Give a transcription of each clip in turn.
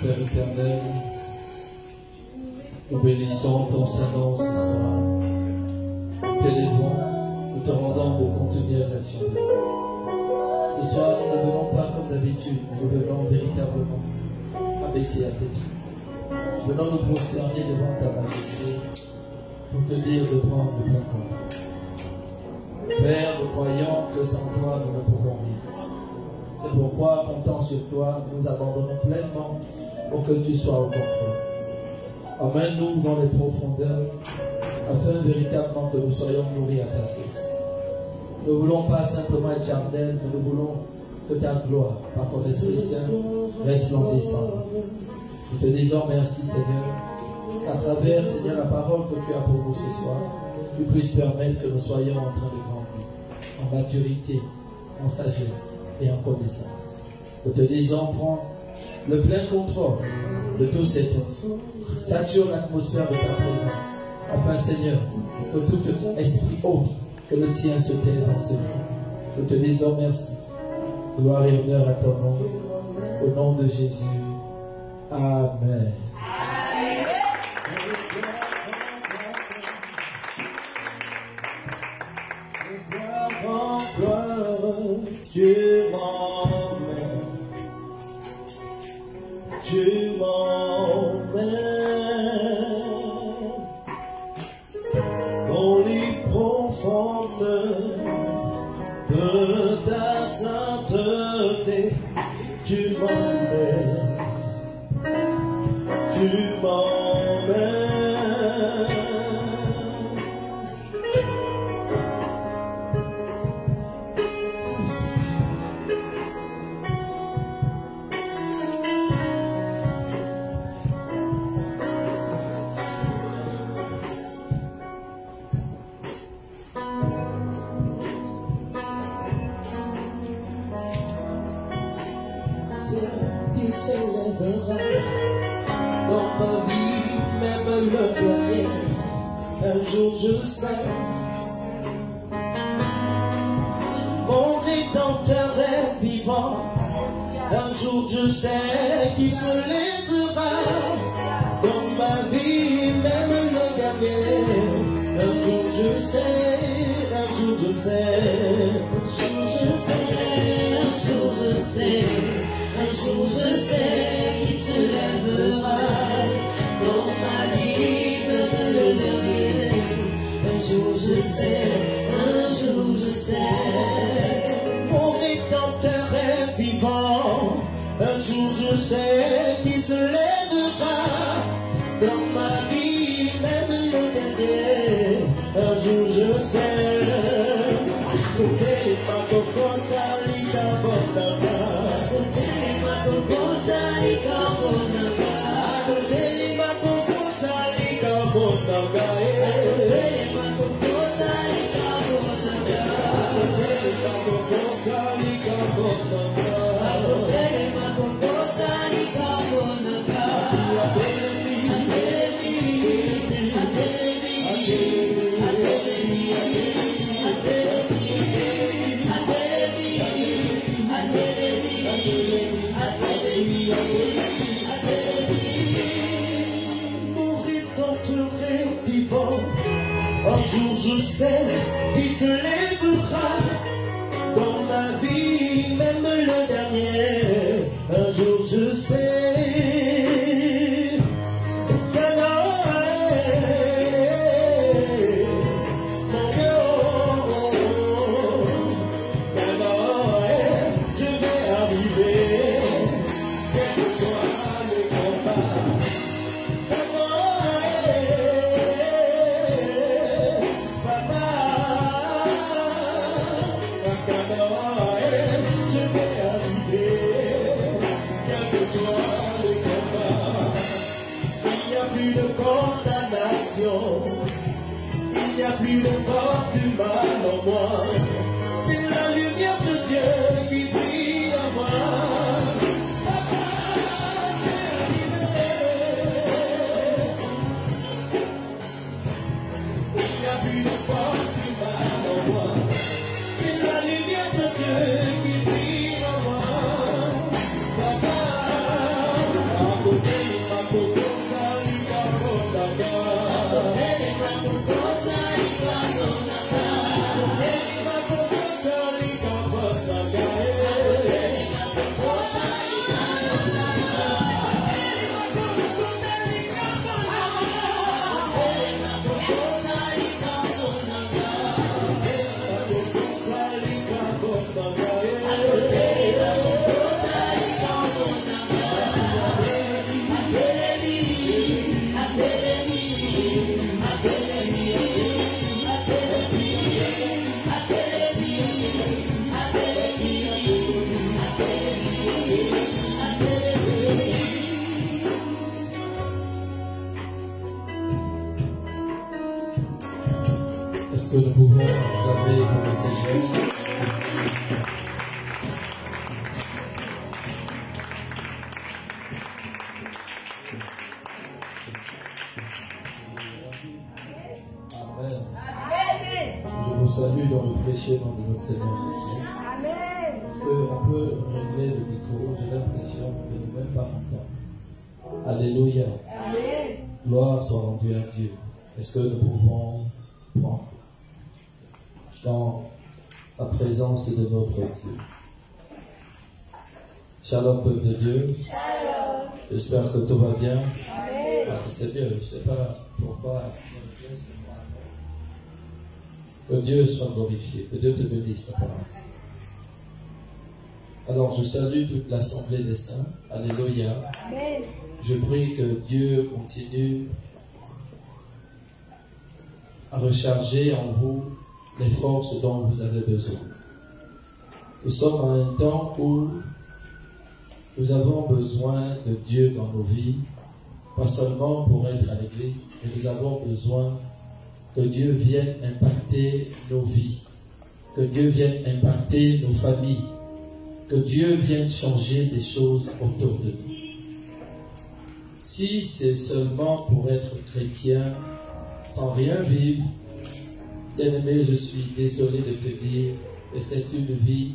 Père éternel, nous bénissons ton Saint-Nom ce soir. Nous t'élévons, nous te rendons de continuelles actions de grâce. Ce soir, nous ne venons pas comme d'habitude, nous venons véritablement abaisser à tes pieds. Nous venons nous prosterner devant ta majesté pour te dire de prendre le plein compte. Père, nous croyons que sans toi, nous ne pouvons rien. C'est pourquoi, comptant sur toi, nous abandonnons pleinement pour que tu sois au contrôle. Emmène-nous dans les profondeurs, afin véritablement que nous soyons nourris à ta source. Nous ne voulons pas simplement être charnels, mais nous voulons que ta gloire, par ton Esprit Saint, resplendisse. Nous te disons merci, Seigneur, qu'à travers, Seigneur, la parole que tu as pour nous ce soir, tu puisses permettre que nous soyons en train de grandir, en maturité, en sagesse et en connaissance. Nous te disons, prends le plein contrôle de tout cet homme. Sature l'atmosphère de ta présence. Enfin, Seigneur, que tout esprit autre que le tien se taise en ce lieu. Nous te disons merci. Gloire et honneur à ton nom. Au nom de Jésus. Amen. Tu m'emmènes, tu m'emmènes dans les profondeurs de ta sainteté. Tu m'emmènes, tu m'emmènes. Dans ma vie, même le dernier, un jour je sais, mon Rédempteur est vivant. Un jour je sais qu'il se lèvera. Dans ma vie, même le dernier, un jour je sais, un jour je sais, un jour je sais, un jour je sais. Un jour je sais qu'il se lèvera dans ma vie, même le dernier. Un jour je sais, un jour je sais. Mon Rédempteur est vivant. Un jour je sais qu'il se lèvera dans ma vie, même le dernier. Un jour je sais. Un jour je sais qu'il se lèvera dans ma vie, même le dans le précieux nom de notre Seigneur Jésus. Amen. Est-ce qu'on peut régler le micro? J'ai l'impression de ne même pas entendre. Alléluia. Amen. Gloire soit rendue à Dieu. Est-ce que nous pouvons prendre dans la présence de notre Dieu? Shalom, peuple de Dieu. Shalom. J'espère que tout va bien. Amen. C'est bien, je ne sais pas pourquoi. Que Dieu soit glorifié, que Dieu te bénisse, papa. Alors, je salue toute l'assemblée des saints. Alléluia. Amen. Je prie que Dieu continue à recharger en vous les forces dont vous avez besoin. Nous sommes à un temps où nous avons besoin de Dieu dans nos vies, pas seulement pour être à l'église, mais nous avons besoin que Dieu vienne impacter nos vies, que Dieu vienne impacter nos familles, que Dieu vienne changer des choses autour de nous. Si c'est seulement pour être chrétien, sans rien vivre, bien-aimé, je suis désolé de te dire que c'est une vie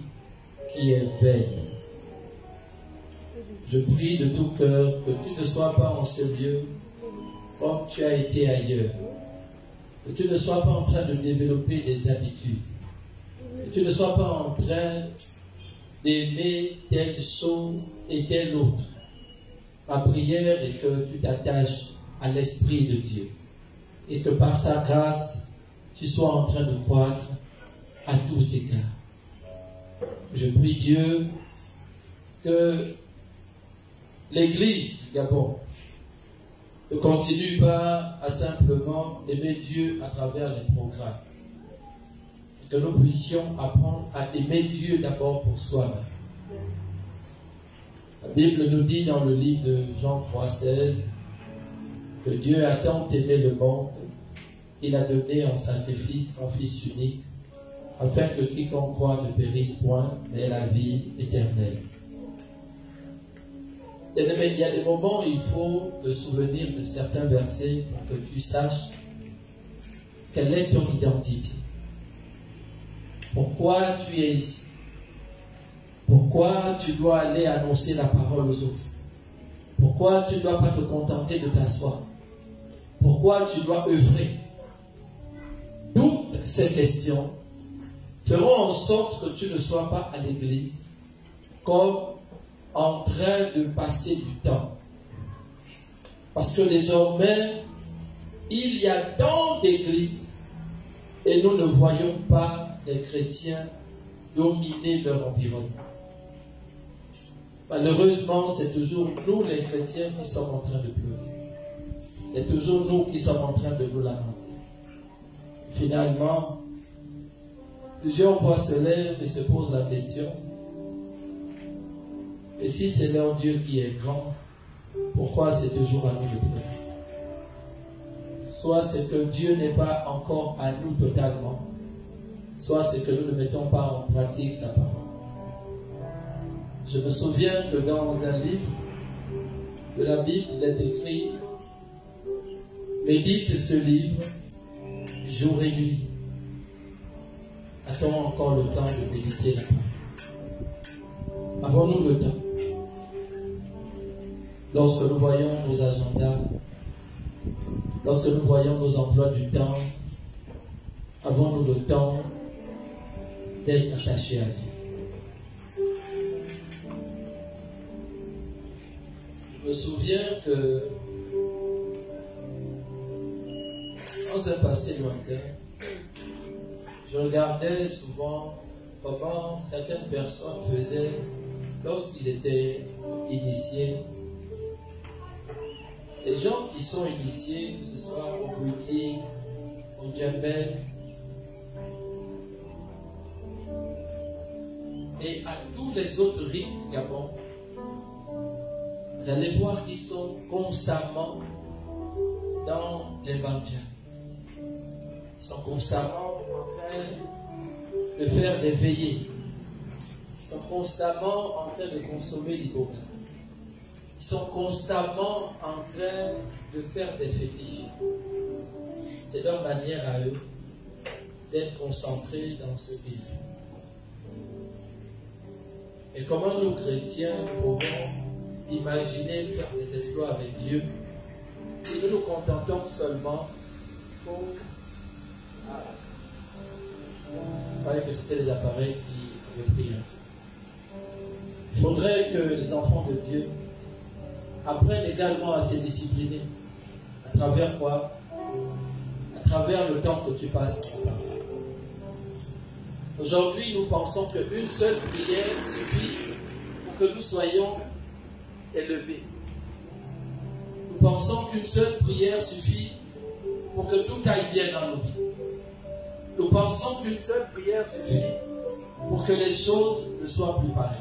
qui est vaine. Je prie de tout cœur que tu ne sois pas en ce lieu comme tu as été ailleurs. Que tu ne sois pas en train de développer des habitudes. Que tu ne sois pas en train d'aimer telle chose et telle autre. Ma prière est que tu t'attaches à l'Esprit de Dieu. Et que par sa grâce, tu sois en train de croître à tous égards. Je prie Dieu que l'Église du Gabon ne continue pas à simplement aimer Dieu à travers les programmes. Et que nous puissions apprendre à aimer Dieu d'abord pour soi-même. La Bible nous dit dans le livre de Jean 3,16 que Dieu a tant aimé le monde qu'il a donné en sacrifice son Fils unique, afin que quiconque croit ne périsse point, mais ait la vie éternelle. Il y a des moments où il faut te souvenir de certains versets pour que tu saches quelle est ton identité. Pourquoi tu es ici? Pourquoi tu dois aller annoncer la parole aux autres? Pourquoi tu ne dois pas te contenter de t'asseoir? Pourquoi tu dois œuvrer? Toutes ces questions feront en sorte que tu ne sois pas à l'église comme en train de passer du temps. Parce que désormais, il y a tant d'églises et nous ne voyons pas les chrétiens dominer leur environnement. Malheureusement, c'est toujours nous les chrétiens qui sommes en train de pleurer. C'est toujours nous qui sommes en train de nous lamenter. Finalement, plusieurs fois se lèvent et se posent la question: et si c'est leur Dieu qui est grand, pourquoi c'est toujours à nous de pleurer? Soit c'est que Dieu n'est pas encore à nous totalement, soit c'est que nous ne mettons pas en pratique sa parole. Je me souviens que dans un livre de la Bible, il est écrit: médite ce livre jour et nuit. A-t-on encore le temps de méditer la parole? Avons-nous le temps? Lorsque nous voyons nos agendas, lorsque nous voyons nos emplois du temps, avons-nous le temps d'être attachés à Dieu? Je me souviens que dans un passé lointain, je regardais souvent comment certaines personnes faisaient lorsqu'ils étaient initiés. Les gens qui sont initiés, que ce soit au boutique, au djembel, et à tous les autres rites du Gabon, vous allez voir qu'ils sont constamment dans l'évangile. Ils sont constamment en train de faire des veillées. Ils sont constamment en train de consommer l'iboga. Ils sont constamment en train de faire des fétiches. C'est leur manière à eux d'être concentrés dans ce qu'il fait. Et comment nous, chrétiens, pouvons imaginer faire des exploits avec Dieu si nous nous contentons seulement pour... Je croyais que c'était les appareils qui avaient pris. Il faudrait que les enfants de Dieu apprennent également à se discipliner. À travers quoi? À travers le temps que tu passes dans la parole. Aujourd'hui, nous pensons qu'une seule prière suffit pour que nous soyons élevés. Nous pensons qu'une seule prière suffit pour que tout aille bien dans nos vies. Nous pensons qu'une seule prière suffit pour que les choses ne soient plus pareilles.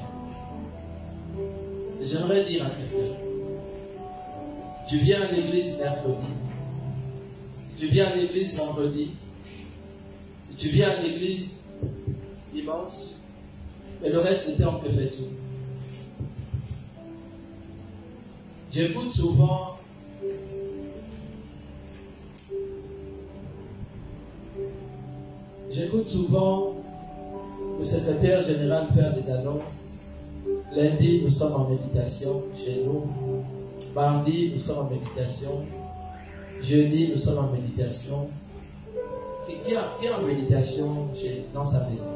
Et j'aimerais dire à quelqu'un, si tu viens à l'église mercredi, si tu viens à l'église vendredi, si tu viens à l'église dimanche, et le reste du temps, que fais-tu? J'écoute souvent le secrétaire général faire des annonces. Lundi, nous sommes en méditation chez nous. Mardi, nous sommes en méditation. Jeudi, nous sommes en méditation. Qui est en méditation dans sa maison?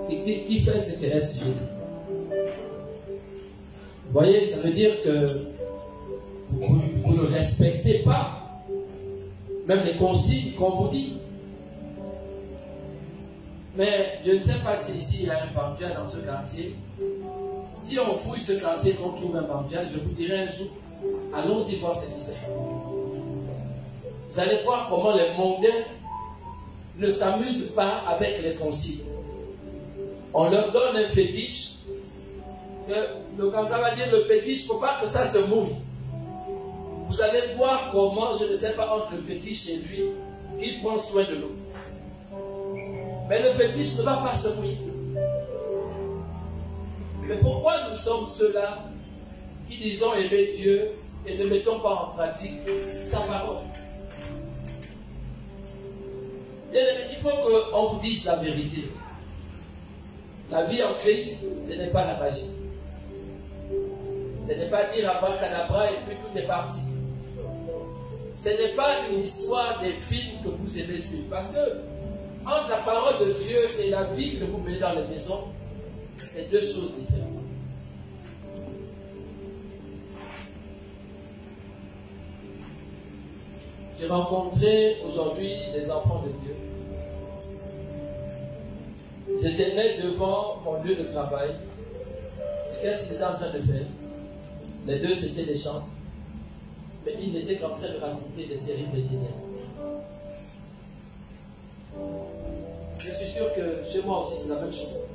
Qui fait ce que SG dit? Vous voyez, ça veut dire que vous ne respectez pas même les consignes qu'on vous dit. Mais je ne sais pas si ici il y a un bandia dans ce quartier. Si on fouille ce quartier qu'on trouve un bandia, je vous dirai un jour, allons-y voir ce qui se passe. Vous allez voir comment les mondains ne s'amusent pas avec les consignes. On leur donne un fétiche. Le candidat va dire le fétiche, il ne faut pas que ça se mouille. Vous allez voir comment, je ne sais pas, entre le fétiche et lui, il prend soin de l'autre. Mais le fétiche ne va pas se mouiller. Mais pourquoi nous sommes ceux-là qui disons aimer Dieu et ne mettons pas en pratique sa parole? Il faut qu'on vous dise la vérité. La vie en Christ, ce n'est pas la magie. Ce n'est pas dire abracadabra et puis tout est parti. Ce n'est pas une histoire des films que vous aimez suivre. Parce que entre la parole de Dieu et la vie que vous menez dans les maisons, c'est deux choses différentes. J'ai rencontré aujourd'hui des enfants de Dieu. Ils étaient nés devant mon lieu de travail. Qu'est-ce qu'ils étaient en train de faire? Les deux, c'était des chants. Mais ils n'étaient qu'en train de raconter des séries brésiliennes. Je suis sûr que chez moi aussi, c'est la même chose.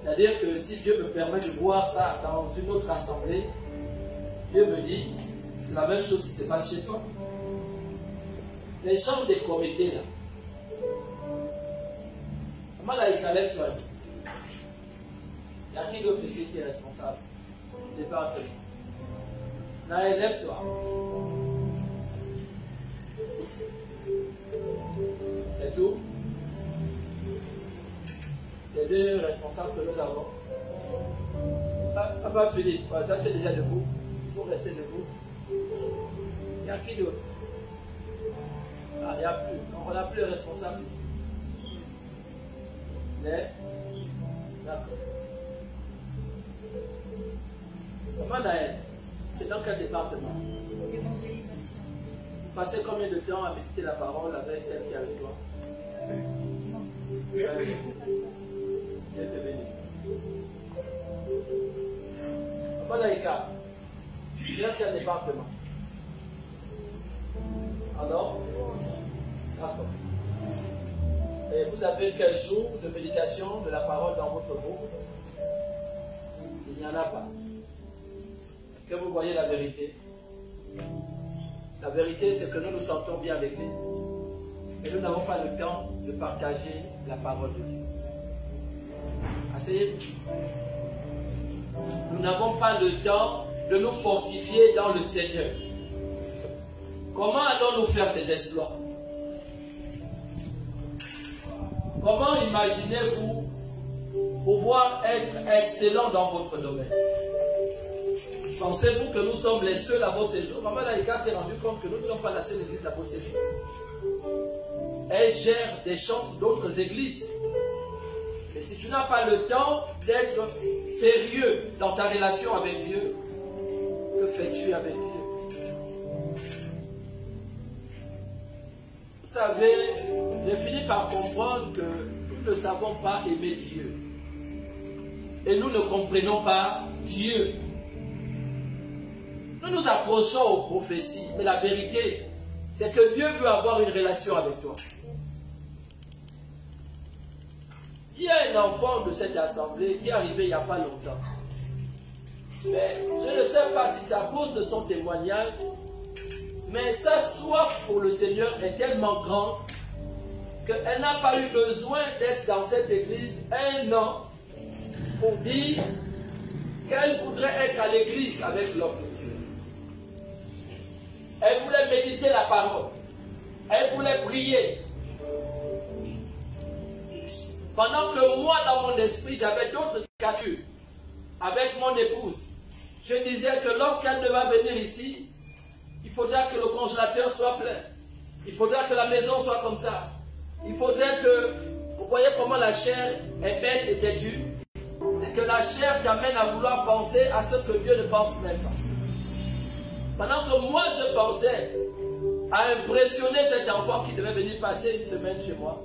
C'est-à-dire que si Dieu me permet de voir ça dans une autre assemblée, Dieu me dit, c'est la même chose qui se passe chez toi. Les chambres des comités, là. Comment là, il lève toi? Il y a qui d'autre ici qui est responsable? Département. Là, lève-toi. C'est tout. Les deux responsables que nous avons. Papa Philippe, toi tu es déjà debout. Il faut rester debout. Il y a qui d'autre? Ah, il n'y a plus. On n'a plus de responsable ici. D'accord. Comment Naël? C'est dans quel département? Évangélisation. Vous passez combien de temps à méditer la parole avec celle qui est avec toi? Dieu te bénisse. Comment Naïka? Tu viens de quel département? Alors? D'accord. Et vous avez quel jour de méditation de la parole dans votre groupe? Il n'y en a pas. Est-ce que vous voyez la vérité? La vérité, c'est que nous nous sentons bien à l'église. Mais nous n'avons pas le temps de partager la parole de Dieu. Asseyez-vous. Nous n'avons pas le temps de nous fortifier dans le Seigneur. Comment allons-nous faire des exploits? Comment imaginez-vous pouvoir être excellent dans votre domaine? Pensez-vous que nous sommes les seuls à vos séjours? Maman Laïka s'est rendu compte que nous ne sommes pas la seule église à vos séjours. Elle gère des chants d'autres églises. Mais si tu n'as pas le temps d'être sérieux dans ta relation avec Dieu, que fais-tu avec Dieu? Vous savez, j'ai fini par comprendre que nous ne savons pas aimer Dieu. Et nous ne comprenons pas Dieu. Nous nous accrochons aux prophéties, mais la vérité, c'est que Dieu veut avoir une relation avec toi. Il y a un enfant de cette assemblée qui est arrivé il n'y a pas longtemps. Mais je ne sais pas si c'est à cause de son témoignage, mais sa soif pour le Seigneur est tellement grande qu'elle n'a pas eu besoin d'être dans cette église 1 an pour dire qu'elle voudrait être à l'église avec l'homme de Dieu. Elle voulait méditer la parole. Elle voulait prier. Pendant que moi, dans mon esprit, j'avais d'autres créatures avec mon épouse. Je disais que lorsqu'elle va venir ici, il faudra que le congélateur soit plein. Il faudra que la maison soit comme ça. Il faudrait que... Vous voyez comment la chair est bête et têtue? C'est que la chair t'amène à vouloir penser à ce que Dieu ne pense même pas. Pendant que moi, je pensais à impressionner cet enfant qui devait venir passer une semaine chez moi,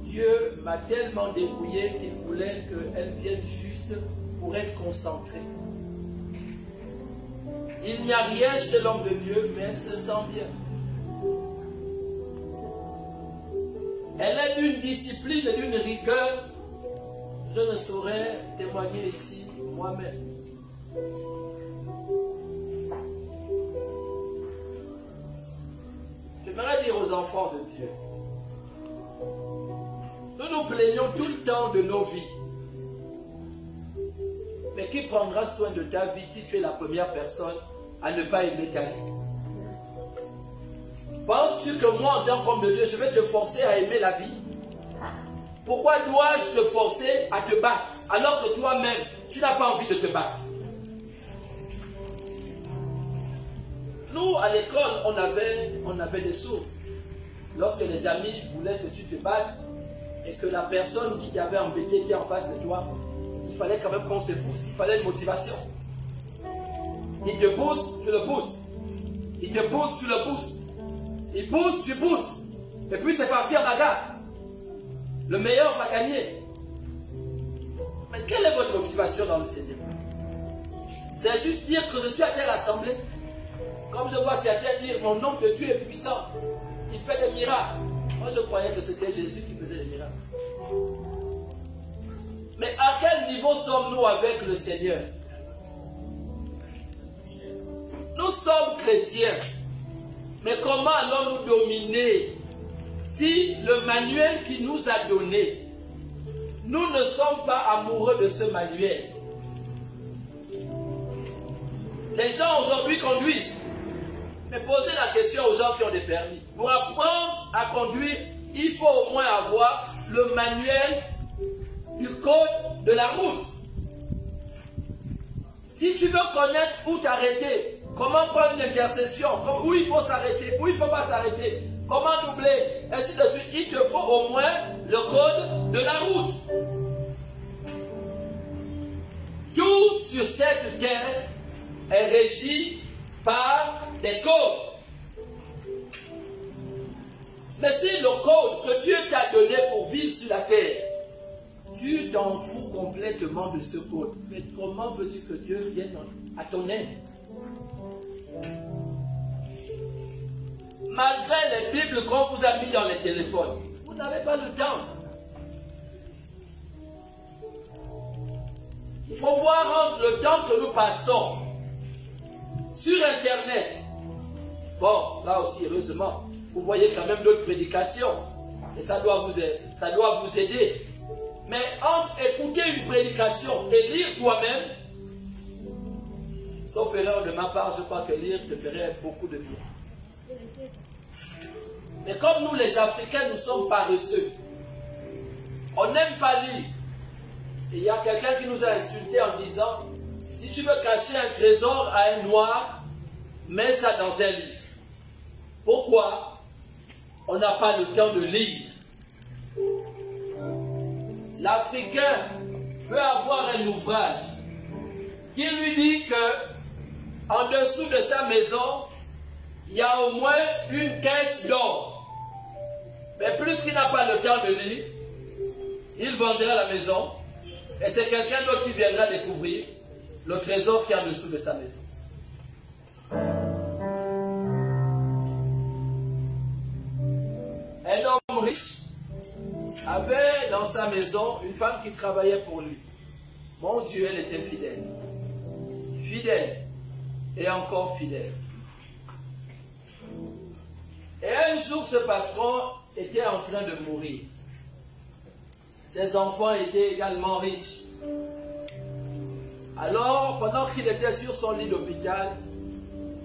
Dieu m'a tellement dépouillé qu'il voulait qu'elle vienne juste pour être concentrée. Il n'y a rien chez l'homme de Dieu, mais elle se sent bien. Elle est d'une discipline et d'une rigueur. Je ne saurais témoigner ici moi-même. J'aimerais dire aux enfants de Dieu, nous nous plaignons tout le temps de nos vies. Mais qui prendra soin de ta vie si tu es la première personne à ne pas aimer ta vie? Penses-tu que moi, en tant qu'homme de Dieu, je vais te forcer à aimer la vie? Pourquoi dois-je te forcer à te battre alors que toi-même, tu n'as pas envie de te battre? Nous, à l'école, on avait des choses. Lorsque les amis voulaient que tu te battes et que la personne qui t'avait embêté était en face de toi, il fallait quand même qu'on se pousse, il fallait une motivation. Il te pousse, tu le pousses. Il te pousse, tu le pousses. Il pousse, tu pousses. Et puis c'est parti en bagarre. Le meilleur va gagner. Mais quelle est votre motivation dans le Seigneur? C'est juste dire que je suis à telle assemblée. Comme je vois certains dire, mon nom de Dieu est puissant. Il fait des miracles. Moi je croyais que c'était Jésus qui faisait des miracles. Mais à quel niveau sommes-nous avec le Seigneur? Nous sommes chrétiens. Mais comment allons-nous dominer si le manuel qu'il nous a donné, nous ne sommes pas amoureux de ce manuel? Les gens aujourd'hui conduisent. Mais posez la question aux gens qui ont des permis. Pour apprendre à conduire, il faut au moins avoir le manuel du code de la route. Si tu veux connaître où t'arrêter, comment prendre une intercession, où il faut s'arrêter, où il ne faut pas s'arrêter, comment doubler, ainsi de suite, il te faut au moins le code de la route. Tout sur cette terre est régi par des codes. Mais si le code que Dieu t'a donné pour vivre sur la terre, tu t'en fous complètement de ce code, mais comment veux-tu que Dieu vienne à ton aide? Malgré les Bibles qu'on vous a mis dans les téléphones, vous n'avez pas le temps. Il faut voir entre le temps que nous passons sur Internet. Bon, là aussi, heureusement, vous voyez quand même d'autres prédications. Et ça doit vous aider. Mais entre écouter une prédication et lire toi-même, sauf erreur de ma part, je crois que lire te ferait beaucoup de bien. Mais comme nous les Africains, nous sommes paresseux. On n'aime pas lire. Et il y a quelqu'un qui nous a insultés en disant, si tu veux cacher un trésor à un noir, mets ça dans un livre. Pourquoi? On n'a pas le temps de lire. L'Africain peut avoir un ouvrage qui lui dit que en dessous de sa maison, il y a au moins une caisse d'or. Mais plus qu'il n'a pas le temps de lire, il vendra la maison et c'est quelqu'un d'autre qui viendra découvrir le trésor qui est en dessous de sa maison. Un homme riche avait dans sa maison une femme qui travaillait pour lui. Mon Dieu, elle était fidèle. Fidèle et encore fidèle. Et un jour, ce patron était en train de mourir. Ses enfants étaient également riches. Alors, pendant qu'il était sur son lit d'hôpital,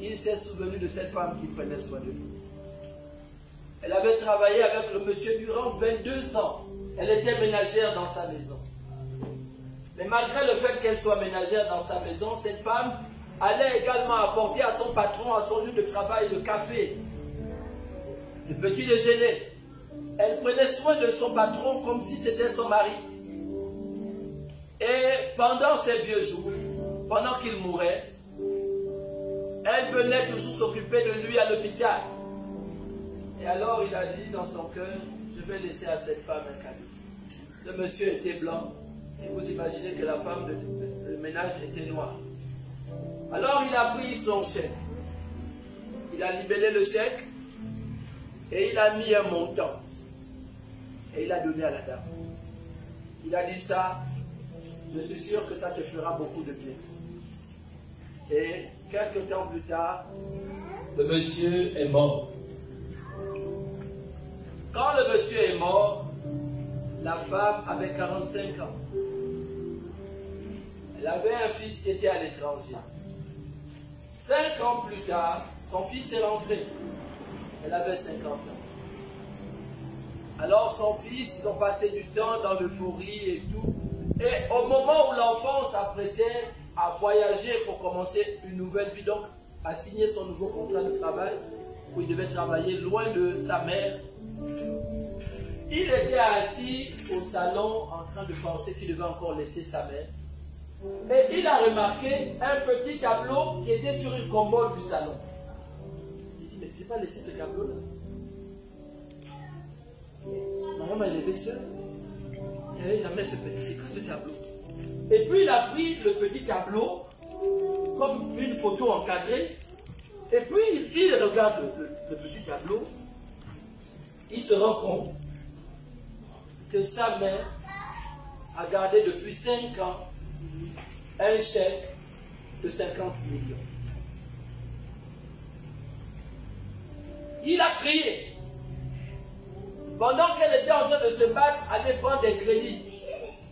il s'est souvenu de cette femme qui prenait soin de lui. Elle avait travaillé avec le monsieur durant 22 ans. Elle était ménagère dans sa maison. Mais malgré le fait qu'elle soit ménagère dans sa maison, cette femme allait également apporter à son patron, à son lieu de travail, le café, le petit déjeuner. Elle prenait soin de son patron comme si c'était son mari. Et pendant ces vieux jours, pendant qu'il mourait, elle venait toujours s'occuper de lui à l'hôpital. Et alors il a dit dans son cœur, je vais laisser à cette femme un cadeau. Ce monsieur était blanc, et vous imaginez que la femme de ménage était noire. Alors il a pris son chèque. Il a libellé le chèque, et il a mis un montant. Et il a donné à la dame. Il a dit ça, je suis sûr que ça te fera beaucoup de bien. Et quelques temps plus tard, Le monsieur est mort. quand le monsieur est mort, la femme avait 45 ans. Elle avait un fils qui était à l'étranger. 5 ans plus tard, son fils est rentré. Elle avait 50 ans. Alors son fils, ils ont passé du temps dans l'euphorie et tout. Et au moment où l'enfant s'apprêtait à voyager pour commencer une nouvelle vie, donc à signer son nouveau contrat de travail, où il devait travailler loin de sa mère, il était assis au salon en train de penser qu'il devait encore laisser sa mère. Et il a remarqué un petit tableau qui était sur une commode du salon. Il dit, mais tu n'as pas laissé ce tableau-là? Maman elle était seule. Il n'y avait jamais ce petit tableau. Et puis il a pris le petit tableau comme une photo encadrée. Et puis il regarde le petit tableau. Il se rend compte que sa mère a gardé depuis 5 ans un chèque de 50 millions. Il a crié. Pendant qu'elle était en train de se battre, aller prendre des crédits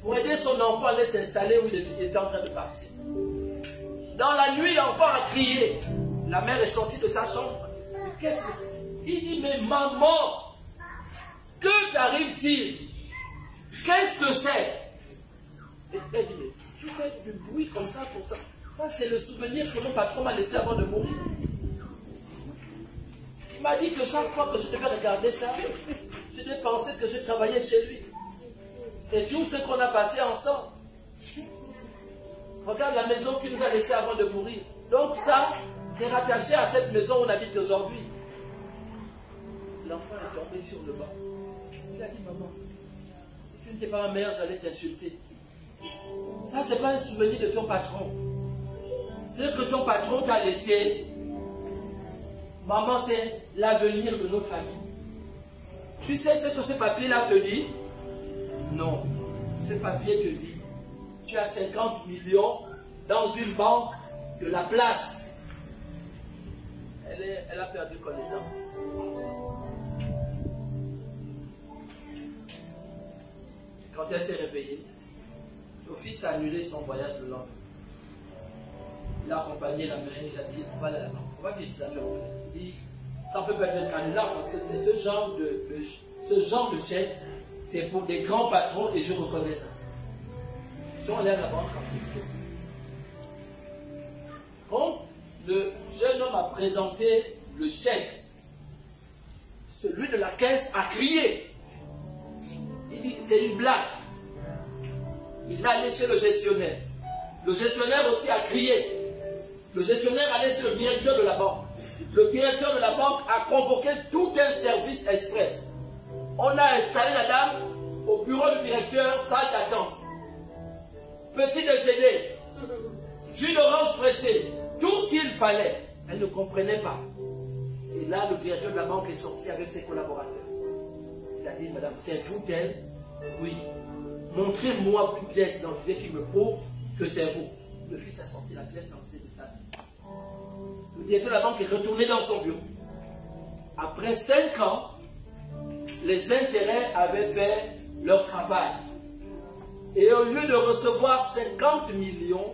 pour aider son enfant à aller s'installer où il était en train de partir. Dans la nuit, l'enfant a crié. La mère est sortie de sa chambre. Il dit, mais maman, que t'arrive-t-il? Qu'est-ce que c'est? Et elle dit, mais tu fais du bruit comme ça pour ça. Ça, c'est le souvenir que mon patron m'a laissé avant de mourir. Il m'a dit que chaque fois que je devais regarder ça, je devais penser que je travaillais chez lui. Et tout ce qu'on a passé ensemble. Regarde la maison qu'il nous a laissée avant de mourir. Donc ça, c'est rattaché à cette maison où on habite aujourd'hui. L'enfant est tombé sur le banc. Il a dit, maman, si tu n'étais pas ma mère, j'allais t'insulter. Ça, ce n'est pas un souvenir de ton patron. Ce que ton patron t'a laissé, maman, c'est l'avenir de notre famille. Tu sais ce que ce papier-là te dit? Non. Ce papier te dit, tu as 50 millions dans une banque de la place. Elle a perdu connaissance. Quand elle s'est réveillée, le fils a annulé son voyage le lendemain. Il a accompagné la mère, il a dit, on va aller à la banque. On va dire, il dit, ça peut pas être un canular parce que c'est ce genre de chèque, c'est pour des grands patrons et je reconnais ça. Si on est à la banque en question. Quand le jeune homme a présenté le chèque, celui de la caisse a crié. Il dit, c'est une blague. Il est allé chez le gestionnaire. Le gestionnaire aussi a crié. Le gestionnaire allait chez le directeur de la banque. Le directeur de la banque a convoqué tout un service express. On a installé la dame au bureau du directeur, salle d'attente. Petit déjeuner, jus d'orange pressé, tout ce qu'il fallait. Elle ne comprenait pas. Et là, le directeur de la banque est sorti avec ses collaborateurs. Il a dit, madame, c'est vous tel? Oui. Montrez-moi une pièce d'identité qui me prouve que c'est vous. Le fils a sorti la pièce d'identité de sa vie. Le directeur de la banque est retourné dans son bureau. Après 5 ans, les intérêts avaient fait leur travail. Et au lieu de recevoir 50 millions,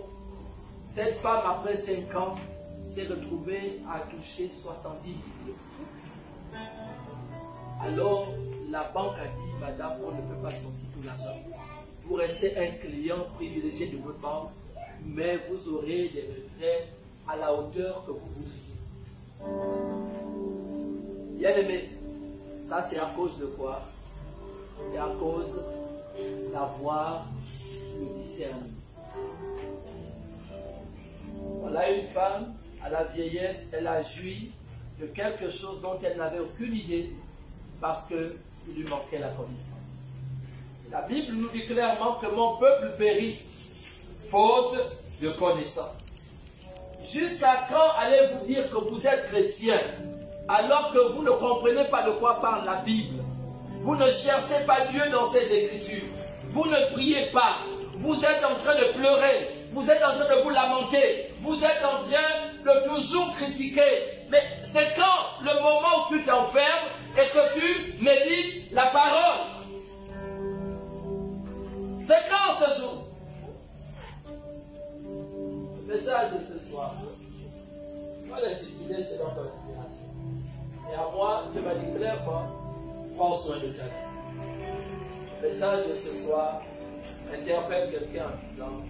cette femme, après 5 ans, s'est retrouvée à toucher 70 millions. Alors, la banque a dit, madame, on ne peut pas sortir tout l'argent. Vous restez un client privilégié de votre banque, mais vous aurez des retraits à la hauteur que vous voudriez. Bien aimé, ça c'est à cause de quoi? C'est à cause d'avoir le discernement. Voilà une femme, à la vieillesse, elle a joui de quelque chose dont elle n'avait aucune idée parce qu'il lui manquait la connaissance. La Bible nous dit clairement que mon peuple périt faute de connaissance. Jusqu'à quand allez-vous dire que vous êtes chrétien alors que vous ne comprenez pas de quoi parle la Bible? Vous ne cherchez pas Dieu dans ses Écritures. Vous ne priez pas. Vous êtes en train de pleurer. Vous êtes en train de vous lamenter. Vous êtes en train de toujours critiquer. Mais c'est quand le moment où tu t'enfermes et que tu médites la parole. C'est quand ce jour? Le message de ce soir, moi l'intitulé c'est dans ton inspiration. Et à moi, je m'a dit clairement, prends soin de ta vie. Le message de ce soir interpelle quelqu'un en disant,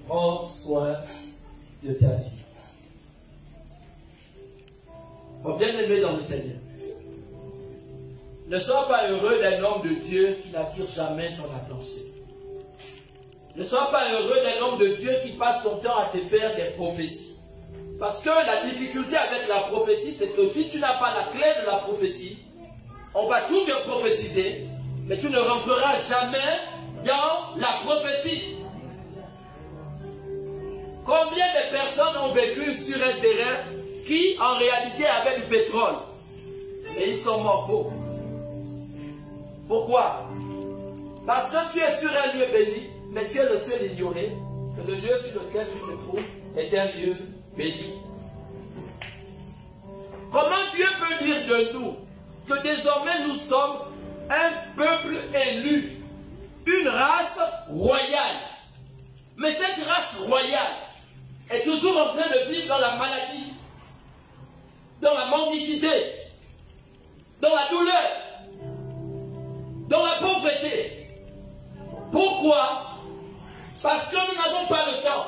prends soin de ta vie. Mon bien-aimé dans le Seigneur, ne sois pas heureux d'un homme de Dieu qui n'attire jamais ton attention. Ne sois pas heureux d'un homme de Dieu qui passe son temps à te faire des prophéties. Parce que la difficulté avec la prophétie, c'est que si tu n'as pas la clé de la prophétie, on va tout te prophétiser, mais tu ne rentreras jamais dans la prophétie. Combien de personnes ont vécu sur un terrain qui, en réalité, avait du pétrole, et ils sont morts pauvres? Pourquoi? Parce que tu es sur un lieu béni, mais tu es le seul ignoré que le lieu sur lequel tu te trouves est un lieu béni. Comment Dieu peut dire de nous que désormais nous sommes un peuple élu, une race royale? Mais cette race royale est toujours en train de vivre dans la maladie, dans la mendicité, dans la douleur, dans la pauvreté. Pourquoi? Parce que nous n'avons pas le temps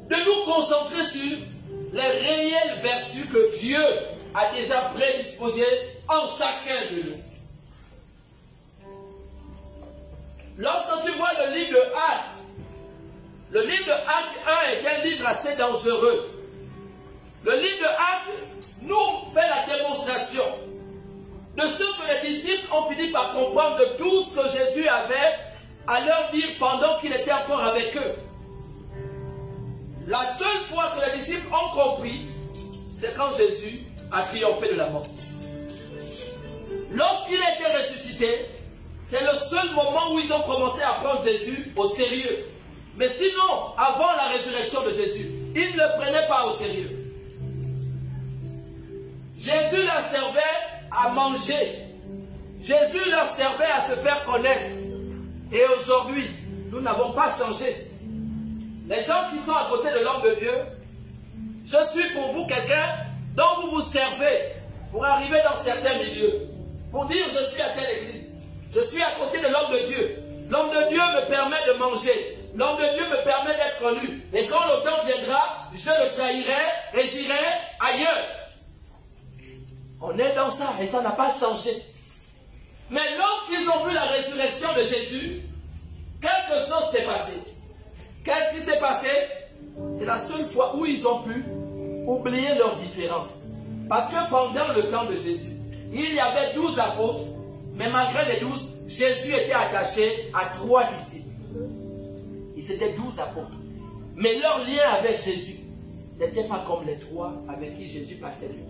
de nous concentrer sur les réelles vertus que Dieu a déjà prédisposées en chacun de nous. Lorsque tu vois le livre de Actes, le livre de Actes 1 est un livre assez dangereux. Le livre de Actes nous fait la démonstration de ce que les disciples ont fini par comprendre de tout ce que Jésus avait à leur dire pendant qu'il était encore avec eux. La seule fois que les disciples ont compris, c'est quand Jésus a triomphé de la mort. Lorsqu'il a été ressuscité, c'est le seul moment où ils ont commencé à prendre Jésus au sérieux. Mais sinon, avant la résurrection de Jésus, ils ne le prenaient pas au sérieux. Jésus leur servait à manger. Jésus leur servait à se faire connaître. Et aujourd'hui, nous n'avons pas changé. Les gens qui sont à côté de l'homme de Dieu, je suis pour vous quelqu'un dont vous vous servez pour arriver dans certains milieux, pour dire je suis à telle église. Je suis à côté de l'homme de Dieu. L'homme de Dieu me permet de manger. L'homme de Dieu me permet d'être connu. Et quand le temps viendra, je le trahirai et j'irai ailleurs. On est dans ça et ça n'a pas changé. Mais lorsqu'ils ont vu la résurrection de Jésus, quelque chose s'est passé. Qu'est-ce qui s'est passé? C'est la seule fois où ils ont pu oublier leurs différences. Parce que pendant le temps de Jésus, il y avait 12 apôtres, mais malgré les 12, Jésus était attaché à 3 disciples. Ils étaient 12 apôtres. Mais leur lien avec Jésus n'était pas comme les 3 avec qui Jésus passait lui.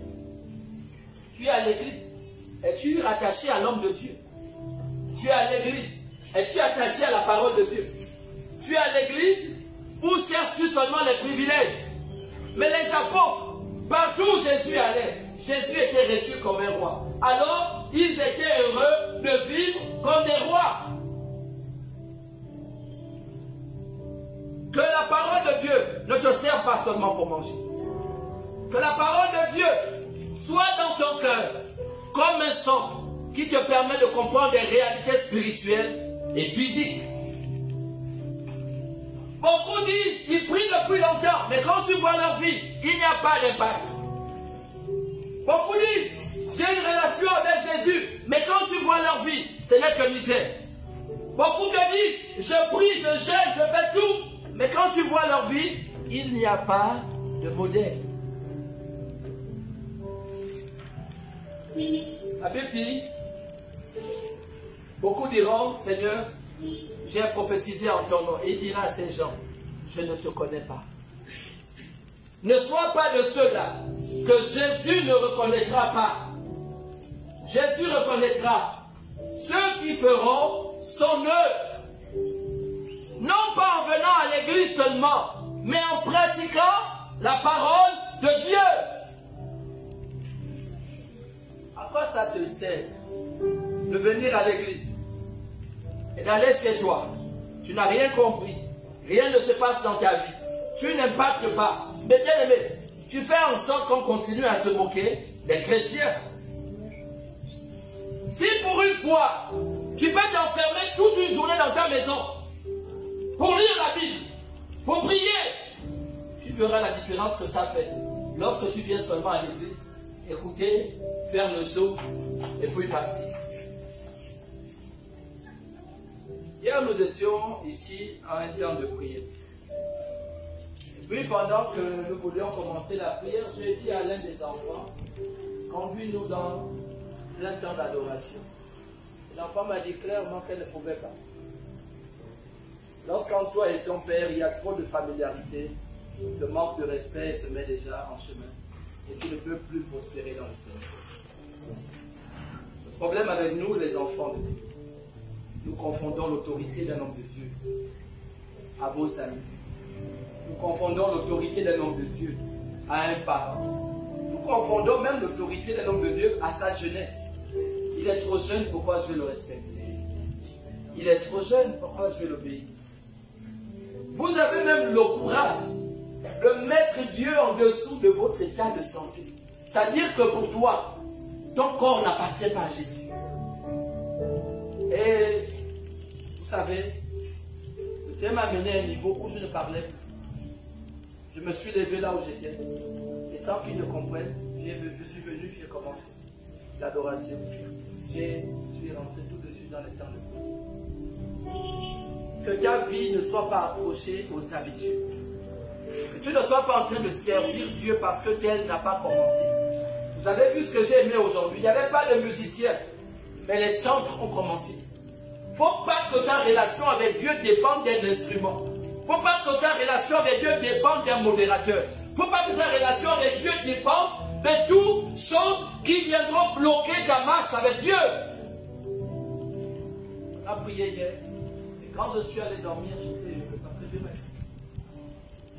Tu es à l'église. Es-tu rattaché à l'homme de Dieu? Tu es à l'église. Es-tu attaché à la parole de Dieu? Tu es à l'église ou cherches-tu seulement les privilèges? Mais les apôtres, partout où Jésus allait, Jésus était reçu comme un roi. Alors, ils étaient heureux de vivre comme des rois. Que la parole de Dieu ne te serve pas seulement pour manger. Que la parole de Dieu soit dans ton cœur comme un son qui te permet de comprendre des réalités spirituelles et physiques. Beaucoup disent, ils prient depuis longtemps, mais quand tu vois leur vie, il n'y a pas d'impact. Beaucoup disent, j'ai une relation avec Jésus, mais quand tu vois leur vie, ce n'est que misère. Beaucoup te disent, je prie, je jeûne, je fais tout, mais quand tu vois leur vie, il n'y a pas de modèle. La Bible dit, beaucoup diront, Seigneur, j'ai prophétisé en ton nom. Et il dira à ces gens, je ne te connais pas. Ne sois pas de ceux-là que Jésus ne reconnaîtra pas. Jésus reconnaîtra ceux qui feront son œuvre. Non pas en venant à l'église seulement, mais en pratiquant la parole de Dieu. À quoi ça te sert de venir à l'église et d'aller chez toi? Tu n'as rien compris. Rien ne se passe dans ta vie. Tu n'impactes pas. Mais bien aimé, tu fais en sorte qu'on continue à se moquer des chrétiens. Si pour une fois, tu peux t'enfermer toute une journée dans ta maison pour lire la Bible, pour prier, tu verras la différence que ça fait. Lorsque tu viens seulement à l'église, écouter, faire le show et puis partir. Hier, nous étions ici à un temps de prière. Et puis, pendant que nous voulions commencer la prière, j'ai dit à l'un des enfants, conduis-nous dans un temps d'adoration. L'enfant m'a dit clairement qu'elle ne pouvait pas. Lorsqu'en toi et ton père, il y a trop de familiarité, le manque de respect se met déjà en chemin. Et tu ne peux plus prospérer dans le Seigneur. Le problème avec nous, les enfants de Dieu, nous confondons l'autorité d'un homme de Dieu à vos amis. Nous confondons l'autorité d'un homme de Dieu à un parent. Nous confondons même l'autorité d'un homme de Dieu à sa jeunesse. Il est trop jeune, pourquoi je vais le respecter? Il est trop jeune, pourquoi je vais l'obéir? Vous avez même le courage de mettre Dieu en dessous de votre état de santé. C'est-à-dire que pour toi, ton corps n'appartient pas à Jésus. Et vous savez, le Seigneur m'a amené à un niveau où je ne parlais plus. Je me suis levé là où j'étais. Et sans qu'ils ne comprennent, je suis venu, j'ai commencé l'adoration. Je suis rentré tout de suite dans les temps de prière. Que ta vie ne soit pas accrochée aux habitudes. Que tu ne sois pas en train de servir Dieu parce que tel n'a pas commencé. Vous avez vu ce que j'ai aimé aujourd'hui. Il n'y avait pas de musiciens, mais les chantres ont commencé. Il ne faut pas que ta relation avec Dieu dépende d'un instrument. Il ne faut pas que ta relation avec Dieu dépende d'un modérateur. Il ne faut pas que ta relation avec Dieu dépende de toutes choses qui viendront bloquer ta marche avec Dieu. On a prié hier. Et quand je suis allé dormir, j'étais heureux parce que Dieu m'a dit.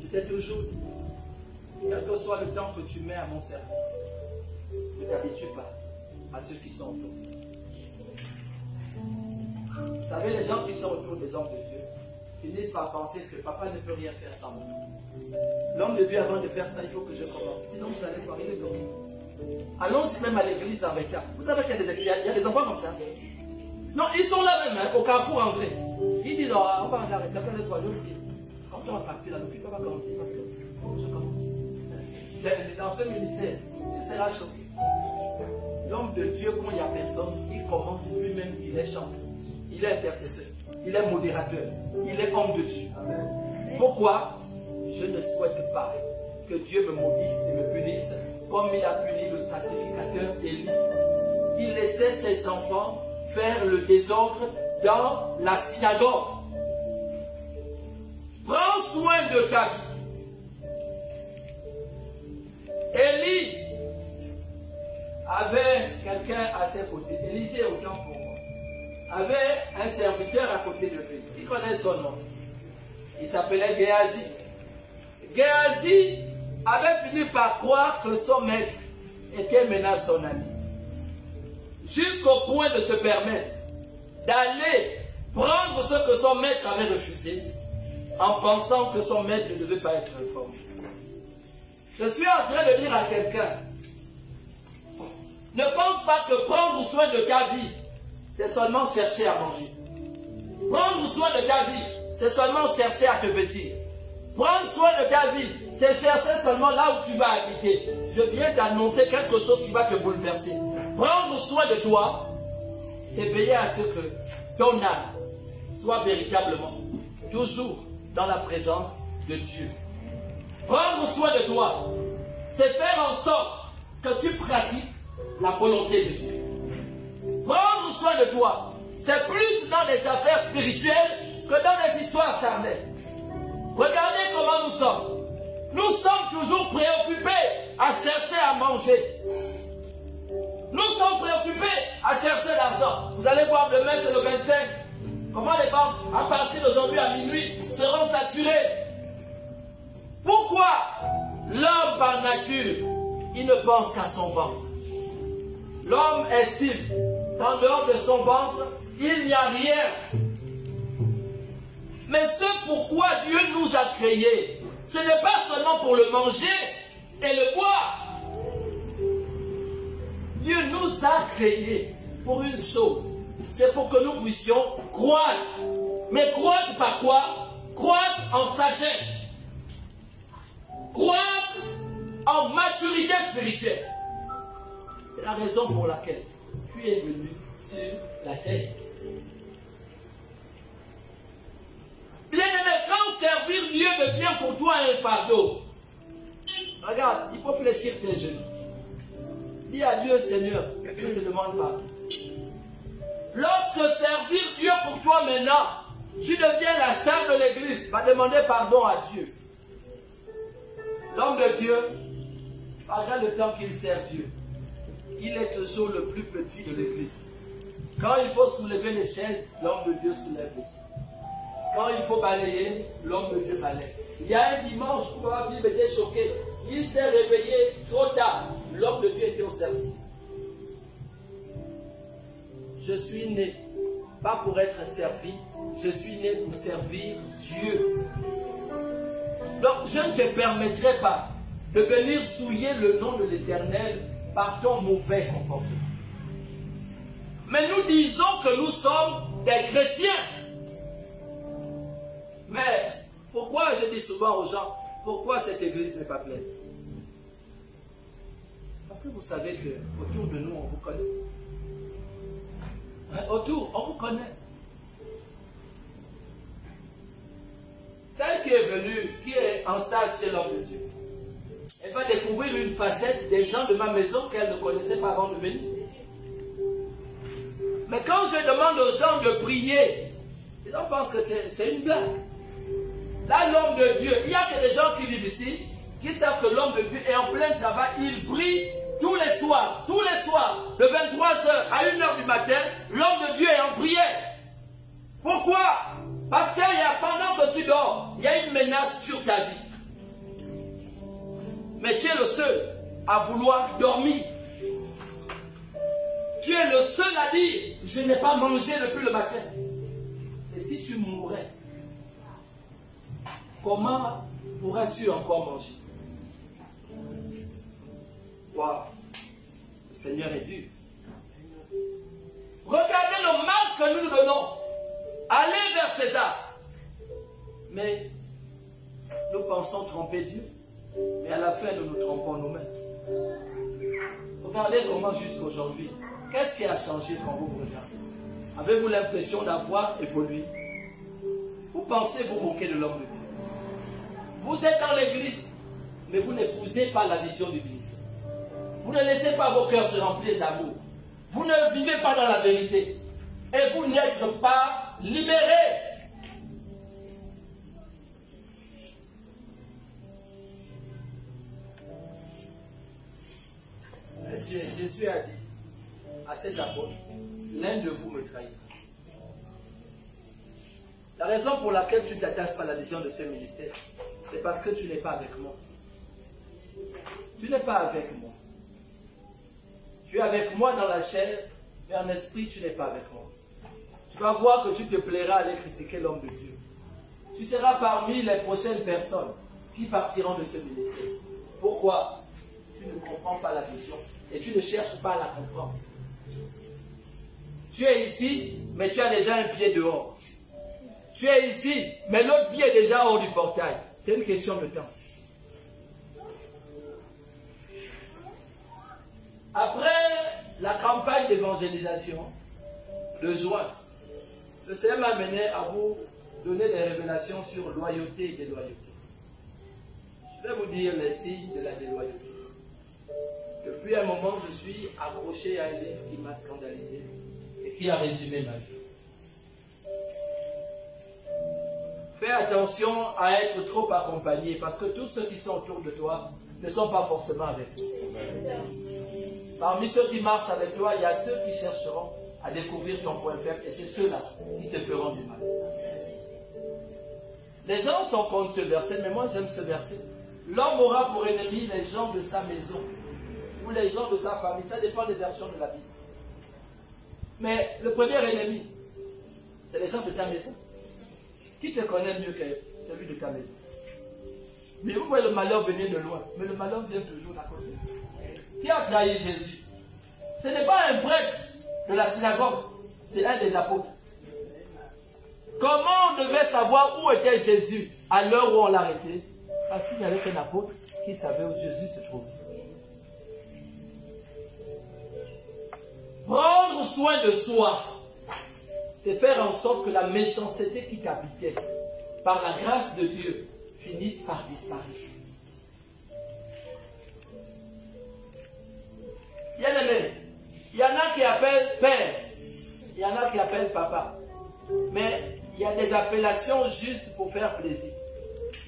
J'étais toujours, quel que soit le temps que tu mets à mon service, ne t'habitue pas à ceux qui sont autour. Vous savez, les gens qui sont autour des hommes de Dieu finissent par penser que papa ne peut rien faire sans moi. L'homme de Dieu, avant de faire ça, il faut que je commence. Sinon, vous allez voir, il est dormi. Allons-y même à l'église en retard. Vous savez qu'il y a des enfants comme ça. Non, ils sont là même, hein, au carrefour André. Ils disent, oh, on va arrêter, quand les 3 jours, ils disent, quand tu vas partir là, le culte va commencer parce que je commence. Dans ce ministère, tu seras choqué. L'homme de Dieu, quand il n'y a personne, il commence lui-même, il est chanteur, il est intercesseur, il est modérateur, il est homme de Dieu. Amen. Pourquoi? Je ne souhaite pas que Dieu me maudisse et me punisse comme il a puni le sacrificateur Élie. Il laissait ses enfants faire le désordre dans la synagogue. Prends soin de ta vie. Élie avait quelqu'un à ses côtés. Élisée, autant pour moi, avait un serviteur à côté de lui. Il connaît son nom. Il s'appelait Géasi. Géasi avait fini par croire que son maître était maintenant son ami. Jusqu'au point de se permettre d'aller prendre ce que son maître avait refusé en pensant que son maître ne devait pas être informé. Je suis en train de dire à quelqu'un, ne pense pas que prendre soin de ta vie, c'est seulement chercher à manger. Prendre soin de ta vie, c'est seulement chercher à te vêtir. Prendre soin de ta vie, c'est chercher seulement là où tu vas habiter. Je viens d'annoncer quelque chose qui va te bouleverser. Prendre soin de toi, c'est veiller à ce que ton âme soit véritablement toujours dans la présence de Dieu. Prendre soin de toi, c'est faire en sorte que tu pratiques la volonté de Dieu. Prendre soin de toi, c'est plus dans les affaires spirituelles que dans les histoires charnelles. Regardez comment nous sommes. Nous sommes toujours préoccupés à chercher à manger. Nous sommes préoccupés à chercher l'argent. Vous allez voir, demain c'est le 25. Comment les banques, à partir d'aujourd'hui à minuit, seront saturées? Pourquoi? L'homme par nature, il ne pense qu'à son ventre. L'homme estime qu'en dehors de son ventre, il n'y a rien. Mais ce pourquoi Dieu nous a créés, ce n'est pas seulement pour le manger et le boire. Dieu nous a créés pour une chose, c'est pour que nous puissions croître. Mais croître par quoi? Croître en sagesse. Croître en maturité spirituelle. C'est la raison pour laquelle tu es venu sur la terre. Bien-aimé, quand servir Dieu devient pour toi un fardeau, regarde, il faut fléchir tes genoux. Dis à Dieu, Seigneur, je ne te demande pas. Lorsque servir Dieu pour toi maintenant, tu deviens la star de l'église, va demander pardon à Dieu. L'homme de Dieu, malgré le temps qu'il sert Dieu, il est toujours le plus petit de l'église. Quand il faut soulever les chaises, l'homme de Dieu soulève les chaises. Quand il faut balayer, l'homme de Dieu balaye. Il y a un dimanche où la Bible était choquée. Il s'est réveillé trop tard. L'homme de Dieu était au service. Je suis né, pas pour être servi, je suis né pour servir Dieu. Donc je ne te permettrai pas de venir souiller le nom de l'Éternel par ton mauvais comportement. Mais nous disons que nous sommes des chrétiens. Mais pourquoi je dis souvent aux gens, pourquoi cette église n'est pas pleine? Parce que vous savez qu'autour de nous, on vous connaît. Autour, on vous connaît. Celle qui est venue, qui est en stage chez l'homme de Dieu, elle va découvrir une facette des gens de ma maison qu'elle ne connaissait pas avant de venir. Mais quand je demande aux gens de prier, les gens pensent que c'est une blague. Là, l'homme de Dieu, il n'y a que des gens qui vivent ici, qui savent que l'homme de Dieu est en plein travail, il prie tous les soirs, de 23h à 1h du matin, l'homme de Dieu est en prière. Pourquoi? Parce qu'il y a, pendant que tu dors, il y a une menace sur ta vie. Mais tu es le seul à vouloir dormir. Tu es le seul à dire, je n'ai pas mangé depuis le matin. Et si tu mourrais, comment pourras-tu encore manger? Wow. Le Seigneur est dur. Regardez le mal que nous nous donnons. Allez vers César. Mais nous pensons tromper Dieu. Mais à la fin, nous nous trompons nous-mêmes. Regardez comment jusqu'à aujourd'hui, qu'est-ce qui a changé quand vous me regardez? Avez-vous l'impression d'avoir évolué? Vous pensez vous moquer de l'homme de Dieu. Vous êtes dans l'église, mais vous n'épousez pas la vision de l'église. Vous ne laissez pas vos cœurs se remplir d'amour. Vous ne vivez pas dans la vérité. Et vous n'êtes pas libérés. Jésus a dit à ses apôtres, l'un de vous me trahira. La raison pour laquelle tu ne t'attaches pas à la vision de ce ministère, c'est parce que tu n'es pas avec moi. Tu n'es pas avec moi. Tu es avec moi dans la chair, mais en esprit, tu n'es pas avec moi. Tu vas voir que tu te plairas à aller critiquer l'homme de Dieu. Tu seras parmi les prochaines personnes qui partiront de ce ministère. Pourquoi? Tu ne comprends pas la vision et tu ne cherches pas à la comprendre. Tu es ici, mais tu as déjà un pied dehors. Tu es ici, mais l'autre pied est déjà hors du portail. C'est une question de temps. Après la campagne d'évangélisation de juin, le Seigneur m'a amené à vous donner des révélations sur loyauté et déloyauté. Je vais vous dire les signes de la déloyauté. Depuis un moment, je suis accroché à un livre qui m'a scandalisé et qui a résumé ma vie. Fais attention à être trop accompagné parce que tous ceux qui sont autour de toi ne sont pas forcément avec toi. Parmi ceux qui marchent avec toi, il y a ceux qui chercheront à découvrir ton point faible et c'est ceux-là qui te feront du mal. Les gens sont contre ce verset, mais moi j'aime ce verset. L'homme aura pour ennemi les gens de sa maison ou les gens de sa famille. Ça dépend des versions de la Bible. Mais le premier ennemi, c'est les gens de ta maison. Qui te connaît mieux que celui de ta maison? Mais vous voyez le malheur venir de loin, mais le malheur vient toujours d'à côté. Qui a trahi Jésus? Ce n'est pas un prêtre de la synagogue, c'est un des apôtres. Comment on devait savoir où était Jésus à l'heure où on l'arrêtait? Parce qu'il n'y avait qu'un apôtre qui savait où Jésus se trouvait. Prendre soin de soi, c'est faire en sorte que la méchanceté qui t'habitait, par la grâce de Dieu, finisse par disparaître. Bien aimé, il y en a qui appellent père, il y en a qui appellent papa, mais il y a des appellations juste pour faire plaisir.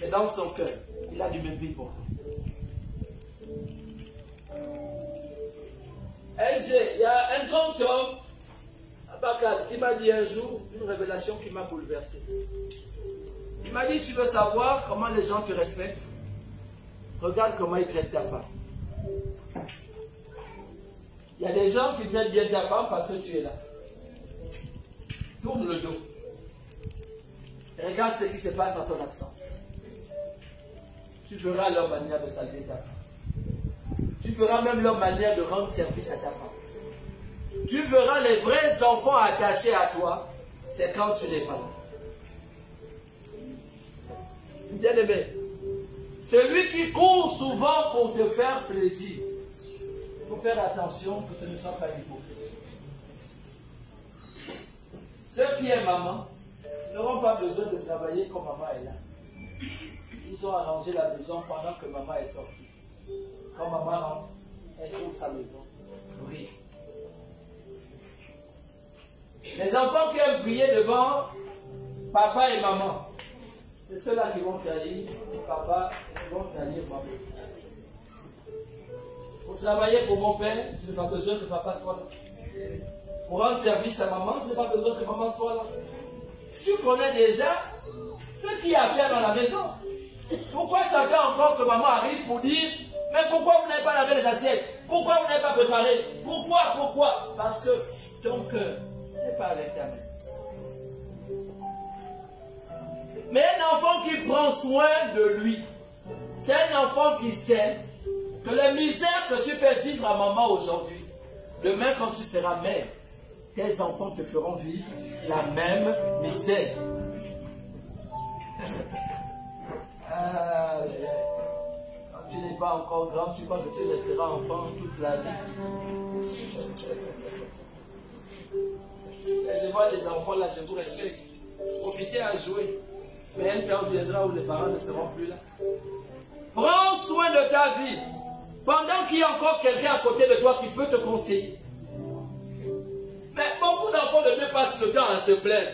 Mais dans son cœur, il a du mépris pour toi. Il y a un grand homme, Abakal, qui m'a dit un jour une révélation qui m'a bouleversé. Il m'a dit, tu veux savoir comment les gens te respectent? Regarde comment ils traitent ta femme. Il y a des gens qui traitent bien ta femme parce que tu es là. Tourne le dos. Et regarde ce qui se passe en ton absence. Tu verras leur manière de saluer ta femme. Tu verras même leur manière de rendre service à ta femme. Tu verras les vrais enfants attachés à toi, c'est quand tu n'es pas là. Bien aimé, celui qui court souvent pour te faire plaisir, il faut faire attention que ce ne soit pas hypocrite. Ceux qui aiment maman n'auront pas besoin de travailler quand maman est là. Ils ont arrangé la maison pendant que maman est sortie. Quand maman rentre, elle trouve sa maison brille. Les enfants qui aiment briller devant papa et maman, c'est ceux-là qui vont trahir papa et qui vont trahir maman. Pour travailler pour mon père, je n'ai pas besoin que papa soit là. Pour rendre service à maman, je n'ai pas besoin que maman soit là. Tu connais déjà ce qu'il y a à faire dans la maison. Pourquoi tu attends encore que maman arrive pour dire, mais pourquoi vous n'avez pas lavé les assiettes? Pourquoi vous n'avez pas préparé? Pourquoi? Parce que ton cœur n'est pas avec ta mère. Mais un enfant qui prend soin de lui, c'est un enfant qui sait que les misères que tu fais vivre à maman aujourd'hui, demain quand tu seras mère, tes enfants te feront vivre la même misère. Quand tu n'es pas encore grand, tu crois que tu resteras enfant toute la vie. Et je vois les enfants là, je vous respecte. Profitez à jouer. Mais un temps viendra où les parents ne seront plus là. Prends soin de ta vie. Pendant qu'il y a encore quelqu'un à côté de toi qui peut te conseiller. Mais beaucoup d'enfants de Dieu passent le temps à se plaindre.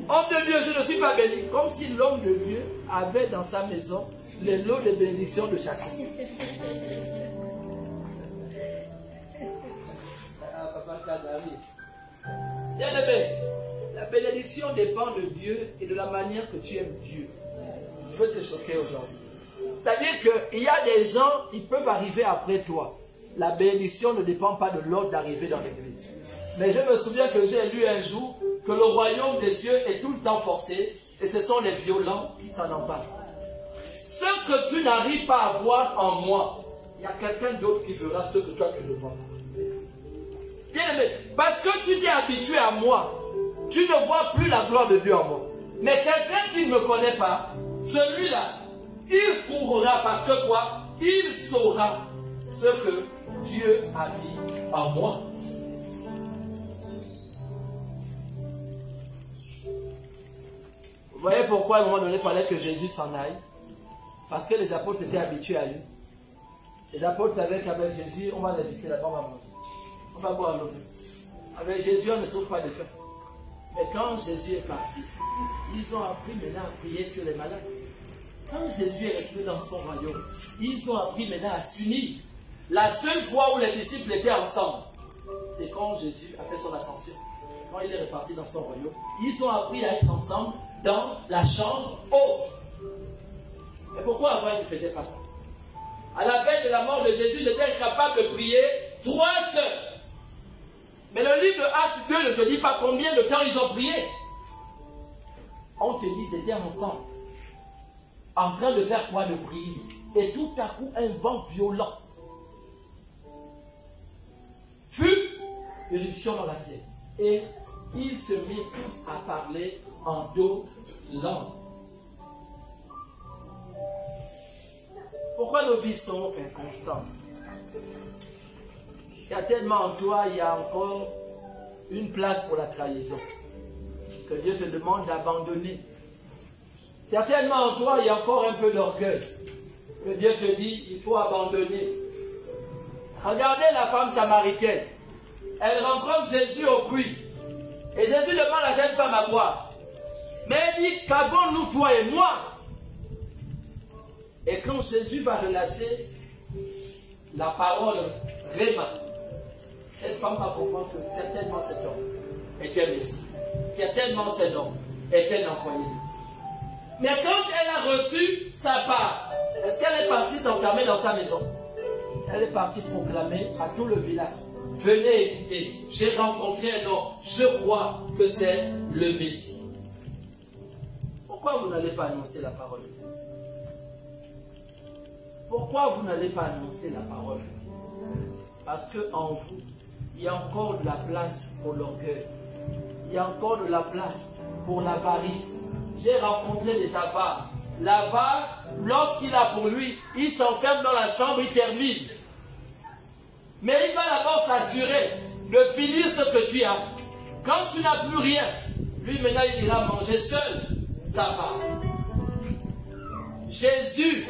Homme de Dieu, je ne suis pas béni. Comme si l'homme de Dieu avait dans sa maison les lots de bénédiction de chacun. Bien-aimé, la bénédiction dépend de Dieu et de la manière que tu aimes Dieu. Je veux te choquer aujourd'hui. C'est-à-dire qu'il y a des gens qui peuvent arriver après toi. La bénédiction ne dépend pas de l'ordre d'arriver dans l'église. Mais je me souviens que j'ai lu un jour que le royaume des cieux est tout le temps forcé et ce sont les violents qui s'en emparent. Ce que tu n'arrives pas à voir en moi, il y a quelqu'un d'autre qui verra ce que toi tu ne vois pas. Bien aimé, parce que tu t'es habitué à moi, tu ne vois plus la gloire de Dieu en moi. Mais quelqu'un qui ne me connaît pas, celui-là, il courra parce que quoi? Il saura ce que Dieu a dit en moi. Vous voyez pourquoi à un moment donné, il fallait que Jésus s'en aille? Parce que les apôtres étaient habitués à lui. Les apôtres savaient qu'avec Jésus, on va l'éviter là-bas, on va manger. On va boire l'eau. Avec Jésus, on ne souffre pas de faim. Mais quand Jésus est parti, ils ont appris maintenant à prier sur les malades. Quand Jésus est revenu dans son royaume, ils ont appris maintenant à s'unir. La seule fois où les disciples étaient ensemble, c'est quand Jésus a fait son ascension. Quand il est reparti dans son royaume, ils ont appris à être ensemble dans la chambre haute. Et pourquoi avant ils ne faisaient pas ça? À la veille de la mort de Jésus, ils étaient incapables de prier 3 heures. Mais le livre de Actes 2 ne te dit pas combien de temps ils ont prié. On te dit qu'ils étaient ensemble, en train de faire quoi? De prier. Et tout à coup, un vent violent fut éruption dans la pièce. Et ils se mirent tous à parler en d'autres langues. Pourquoi nos vies sont inconstantes? Certainement en toi, il y a encore une place pour la trahison que Dieu te demande d'abandonner. Certainement en toi, il y a encore un peu d'orgueil que Dieu te dit, il faut abandonner. Regardez la femme samaritaine. Elle rencontre Jésus au puits. Et Jésus demande à cette femme à boire. Mais elle dit, qu'avons-nous, toi et moi? Et quand Jésus va relâcher la parole Réma, cette femme va comprendre que certainement cet homme était un Messie. Certainement cet homme était un employé. Mais quand elle a reçu sa part, est-ce qu'elle est partie s'enfermer dans sa maison? Elle est partie proclamer à tout le village. Venez écouter, j'ai rencontré un homme, je crois que c'est le Messie. Pourquoi vous n'allez pas annoncer la parole? Pourquoi vous n'allez pas annoncer la parole? Parce qu'en vous, il y a encore de la place pour l'orgueil. Il y a encore de la place pour l'avarice. J'ai rencontré des avares. L'avare, lorsqu'il a pour lui, il s'enferme dans la chambre, il termine. Mais il va d'abord s'assurer de finir ce que tu as. Quand tu n'as plus rien, lui maintenant il ira manger seul sa part. Jésus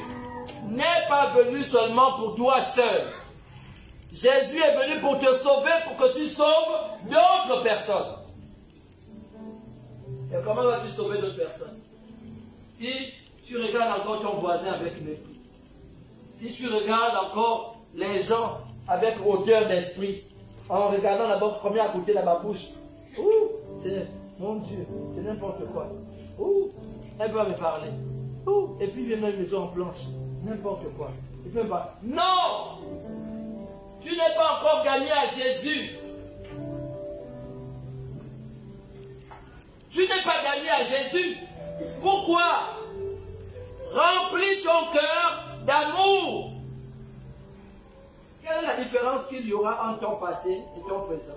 n'est pas venu seulement pour toi seul. Jésus est venu pour te sauver, pour que tu sauves d'autres personnes. Et comment vas-tu sauver d'autres personnes? Si tu regardes encore ton voisin avec mépris, si tu regardes encore les gens avec hauteur d'esprit, en regardant d'abord combien a coûté la babouche. Ouh, mon Dieu, c'est n'importe quoi. Ouh, elle va me parler. Ouh, et puis il vient dans une maison en planche. N'importe quoi. Il peut pas. Non! Tu n'es pas encore gagné à Jésus. Tu n'es pas gagné à Jésus. Pourquoi? Remplis ton cœur d'amour. Quelle est la différence qu'il y aura entre ton passé et ton présent?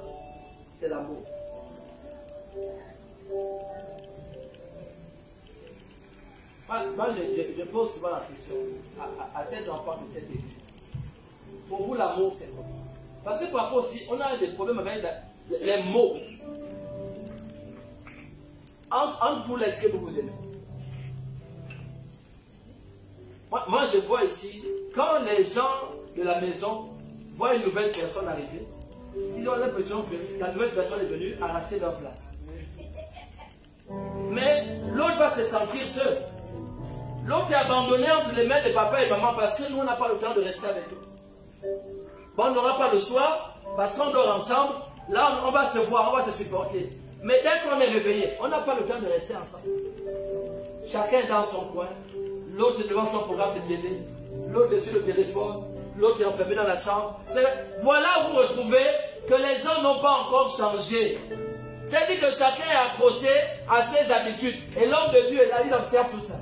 C'est l'amour. Moi, je pose souvent la question à ces enfants de cette église. Pour vous, l'amour, c'est quoi? Parce que parfois aussi, on a des problèmes avec les mots. Entre vous, est-ce que vous vous aimez? Moi, je vois ici, quand les gens de la maison voient une nouvelle personne arriver, ils ont l'impression que la nouvelle personne est venue arracher leur place. Mais l'autre va se sentir seul. L'autre est abandonné entre les mains de papa et maman parce que nous, on n'a pas le temps de rester avec eux. Bon, on n'aura pas le soir parce qu'on dort ensemble. Là, on va se voir, on va se supporter. Mais dès qu'on est réveillé, on n'a pas le temps de rester ensemble. Chacun est dans son coin. L'autre est devant son programme de télé. L'autre est sur le téléphone. L'autre est enfermé dans la chambre. Voilà où vous retrouvez que les gens n'ont pas encore changé. C'est-à-dire que chacun est accroché à ses habitudes. Et l'homme de Dieu est là, il observe tout ça.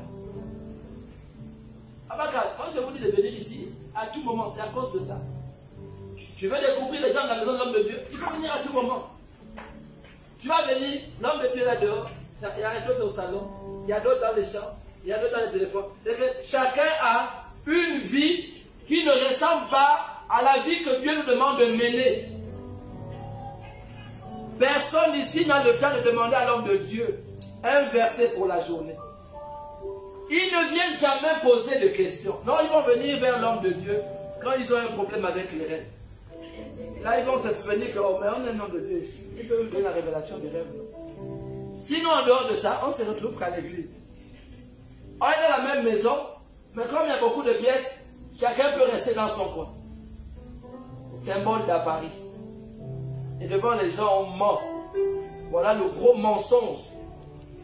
Quand je vous dis de venir ici, à tout moment, c'est à cause de ça. Tu veux découvrir les gens de la maison de l'homme de Dieu, il faut venir à tout moment. Tu vas venir, l'homme de Dieu est là dehors, il y a d'autres au salon, il y a d'autres dans les champs, il y a d'autres dans les téléphones. Chacun a une vie qui ne ressemble pas à la vie que Dieu nous demande de mener. Personne ici n'a le temps de demander à l'homme de Dieu un verset pour la journée. Ils ne viennent jamais poser de questions. Non, ils vont venir vers l'homme de Dieu quand ils ont un problème avec les rêves. Là, ils vont se souvenir que oh, mais on est un homme de Dieu ici. Il peut nous donner la révélation des rêves. Sinon, en dehors de ça, on se retrouve qu'à l'église. On est dans la même maison, mais comme il y a beaucoup de pièces, chacun peut rester dans son coin. Symbole d'avarice. Et devant les gens, on ment. Voilà le gros mensonge.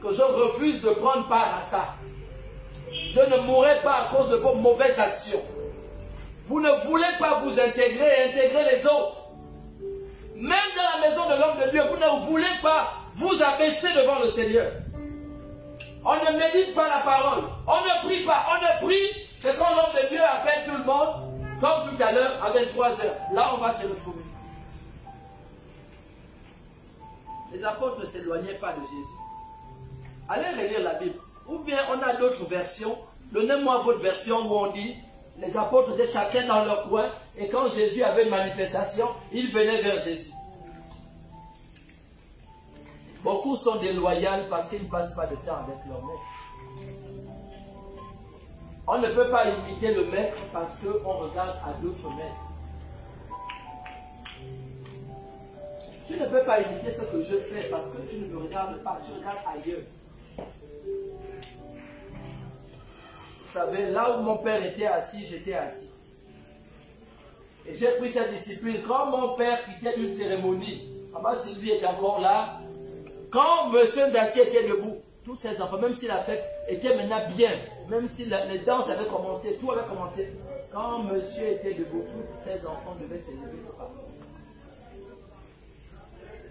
Que je refuse de prendre part à ça. Je ne mourrai pas à cause de vos mauvaises actions. Vous ne voulez pas vous intégrer et intégrer les autres. Même dans la maison de l'homme de Dieu, vous ne voulez pas vous abaisser devant le Seigneur. On ne médite pas la parole. On ne prie pas. On ne prie que quand l'homme de Dieu appelle tout le monde, comme tout à l'heure, à 23 h. Là, on va se retrouver. Les apôtres ne s'éloignaient pas de Jésus. Allez relire la Bible. Ou bien on a d'autres versions. Donnez-moi votre version où on dit les apôtres étaient chacun dans leur coin et quand Jésus avait une manifestation, ils venaient vers Jésus. Beaucoup sont déloyaux parce qu'ils ne passent pas de temps avec leur maître. On ne peut pas imiter le maître parce qu'on regarde à d'autres maîtres. Tu ne peux pas imiter ce que je fais parce que tu ne me regardes pas, tu regardes ailleurs. Vous savez, là où mon père était assis, j'étais assis. Et j'ai pris cette discipline. Quand mon père quittait une cérémonie, maman Sylvie était encore là. Quand M. Nzati était debout, tous ses enfants, même si la fête était maintenant bien, même si les danses avaient commencé, tout avait commencé, quand monsieur était debout, tous ses enfants devaient se lever pour partir.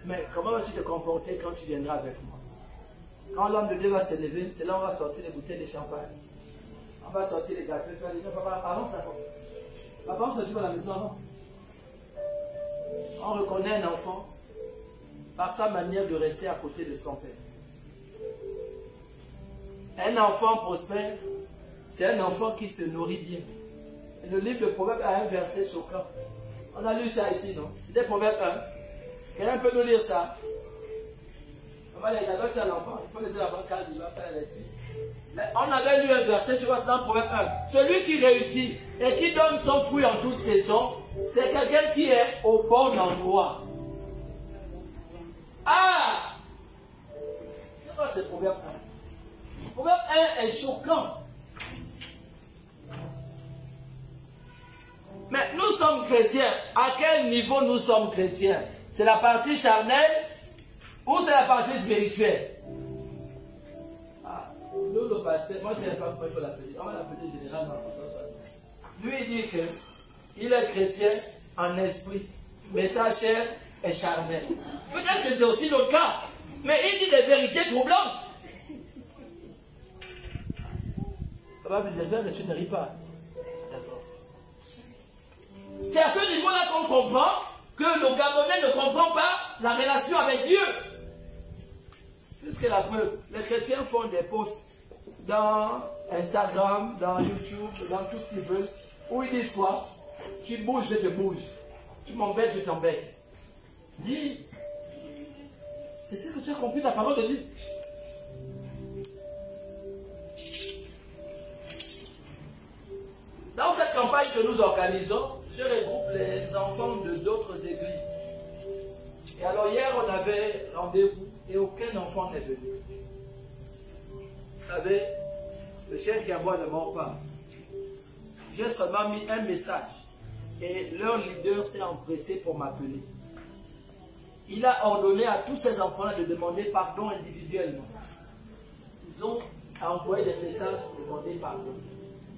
Mais comment vas-tu te comporter quand tu viendras avec moi? Quand l'homme de Dieu va se lever, c'est là où on va sortir les bouteilles de champagne. On va sortir les gâteaux, faire les gens. Papa, avance d'abord. Papa, on se trouve à la maison, avance. On reconnaît un enfant par sa manière de rester à côté de son père. Un enfant prospère, c'est un enfant qui se nourrit bien. Et le livre de Proverbes a un verset choquant. On a lu ça ici, non? C'était Proverbes 1. Quelqu'un peut nous lire ça? On va les adopter à l'enfant. Il faut laisser l'enfant calme, il va faire l'étude. Mais on avait lu un verset, je vois ça dans Proverbe 1. Celui qui réussit et qui donne son fruit en toute saison, c'est quelqu'un qui est au bon endroit. Ah! C'est quoi ce Proverbe 1? Proverbe 1 est choquant. Mais nous sommes chrétiens. À quel niveau nous sommes chrétiens? C'est la partie charnelle ou c'est la partie spirituelle? Nous, le pasteur, moi je ne sais pas comment il faut l'appeler. On va l'appeler généralement pour ça. Lui, il dit qu'il est chrétien en esprit, mais sa chair est charnelle. Peut-être que c'est aussi notre cas, mais il dit des vérités troublantes. J'espère que tu ne ris pas. D'accord. C'est à ce niveau-là qu'on comprend que le Gabonais ne comprend pas la relation avec Dieu. montrer la preuve. Les chrétiens font des posts dans Instagram, dans YouTube, dans tout ce qu'ils veulent, où ils disent quoi? Tu bouges, je te bouge. Tu m'embêtes, je t'embête. Mais c'est ce que tu as compris de la parole de Dieu. Dans cette campagne que nous organisons, je regroupe les enfants de d'autres églises. Et alors hier, on avait rendez-vous et aucun enfant n'est venu. Vous savez, le chien qui aboie ne mord pas. J'ai seulement mis un message et leur leader s'est empressé pour m'appeler. Il a ordonné à tous ces enfants-là de demander pardon individuellement. Ils ont envoyé des messages pour demander pardon.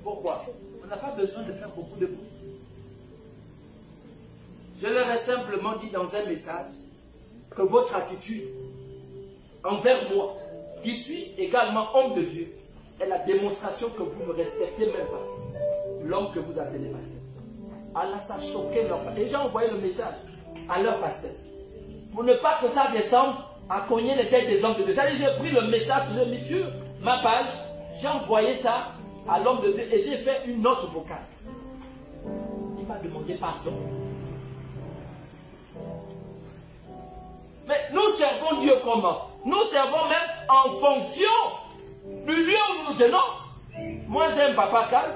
Pourquoi? On n'a pas besoin de faire beaucoup de bruit. Je leur ai simplement dit dans un message que votre attitude envers moi, qui suis également homme de Dieu, est la démonstration que vous ne respectez même pas l'homme que vous appelez pasteur. Allah, ça choquait leur pasteur. Et j'ai envoyé le message à leur pasteur. Pour ne pas que ça ressemble à cogner les têtes des hommes de Dieu. C'est-à-dire, j'ai pris le message que j'ai mis sur ma page, j'ai envoyé ça à l'homme de Dieu et j'ai fait une note vocale. Il m'a demandé pardon. Mais nous servons Dieu comment? Nous servons même en fonction du lieu où nous tenons. Moi j'aime Papa Calme,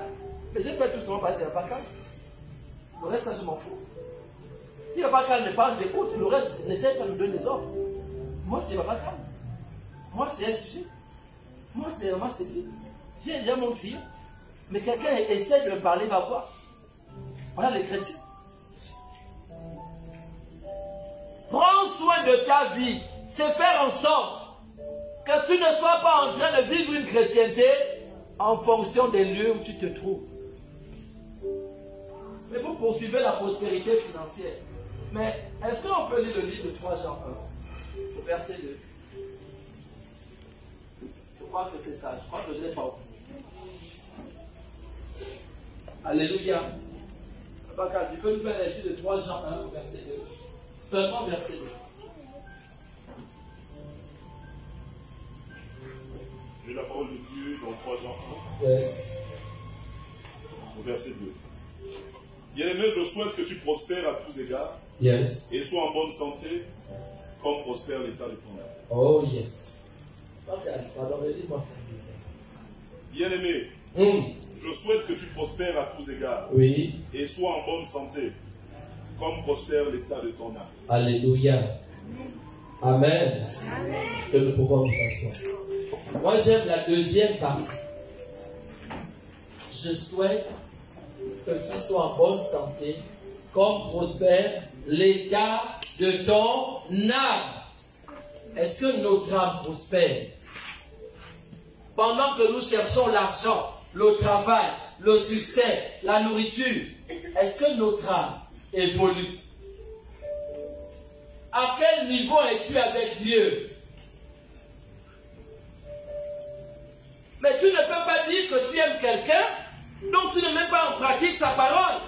mais je fais tout souvent passer Papa Calme. Le reste, ça je m'en fous. Si Papa Calme me parle, j'écoute. Le reste, n'essaie pas de me donner des ordres. Moi c'est Papa Calme. Moi c'est un sujet. Moi c'est vraiment civil. J'ai déjà mon fils, mais quelqu'un essaie de me parler, va voir. Voilà les chrétiens. Prends soin de ta vie, c'est faire en sorte que tu ne sois pas en train de vivre une chrétienté en fonction des lieux où tu te trouves. Mais vous poursuivez la prospérité financière. Mais est-ce qu'on peut lire le livre de 3 Jean 1, verset 2? Je crois que c'est ça, je crois que je ne l'ai pas oublié. Alléluia. Tu peux nous faire la lecture de 3 Jean 1, verset 2. Seulement verset 2. J'ai la parole de Dieu dans 3 Jean 1. Yes. Au verset 2. Bien-aimé, je souhaite que tu prospères à tous égards. Yes. Et sois en bonne santé, comme prospère l'état de ton âme. Oh yes. Ok, pardon, dis-moi ça. Bien-aimé, je souhaite que tu prospères à tous égards. Oui. Et sois en bonne santé, comme prospère l'état de ton âme. Alléluia. Amen. Amen. Que nous pouvons nous asseoir. Moi, j'aime la deuxième partie. Je souhaite que tu sois en bonne santé, comme prospère l'état de ton âme. Est-ce que notre âme prospère? Pendant que nous cherchons l'argent, le travail, le succès, la nourriture, est-ce que notre âme évolue? À quel niveau es-tu avec Dieu? Mais tu ne peux pas dire que tu aimes quelqu'un dont tu ne mets pas en pratique sa parole.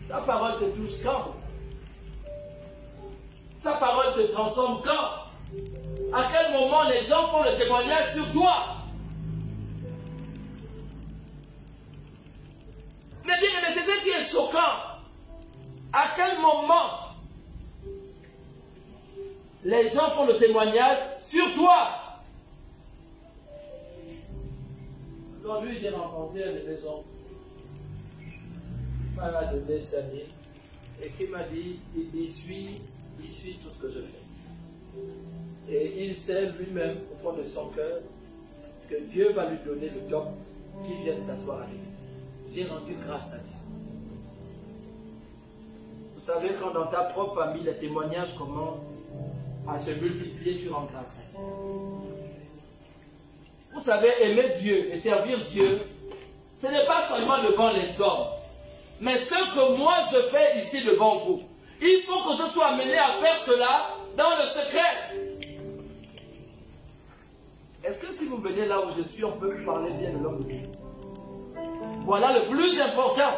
Sa parole te touche quand? Sa parole te transforme quand? À quel moment les gens font le témoignage sur toi? Mais bien, mais c'est ce qui est choquant. À quel moment les gens font le témoignage sur toi? Aujourd'hui, j'ai rencontré une maison. Il m'a donné 5 000 et qui m'a dit, il suit tout ce que je fais. Et il sait lui-même, au fond de son cœur, que Dieu va lui donner le don qu'il vienne s'asseoir avec lui. J'ai rendu grâce à Dieu. Vous savez, quand dans ta propre famille, les témoignages commencent à se multiplier, tu rends grâce à Dieu. Vous savez, aimer Dieu et servir Dieu, ce n'est pas seulement devant les hommes, mais ce que moi je fais ici devant vous. Il faut que je sois amené à faire cela dans le secret. Est-ce que si vous venez là où je suis, on peut vous parler bien de l'homme de Dieu? Voilà le plus important.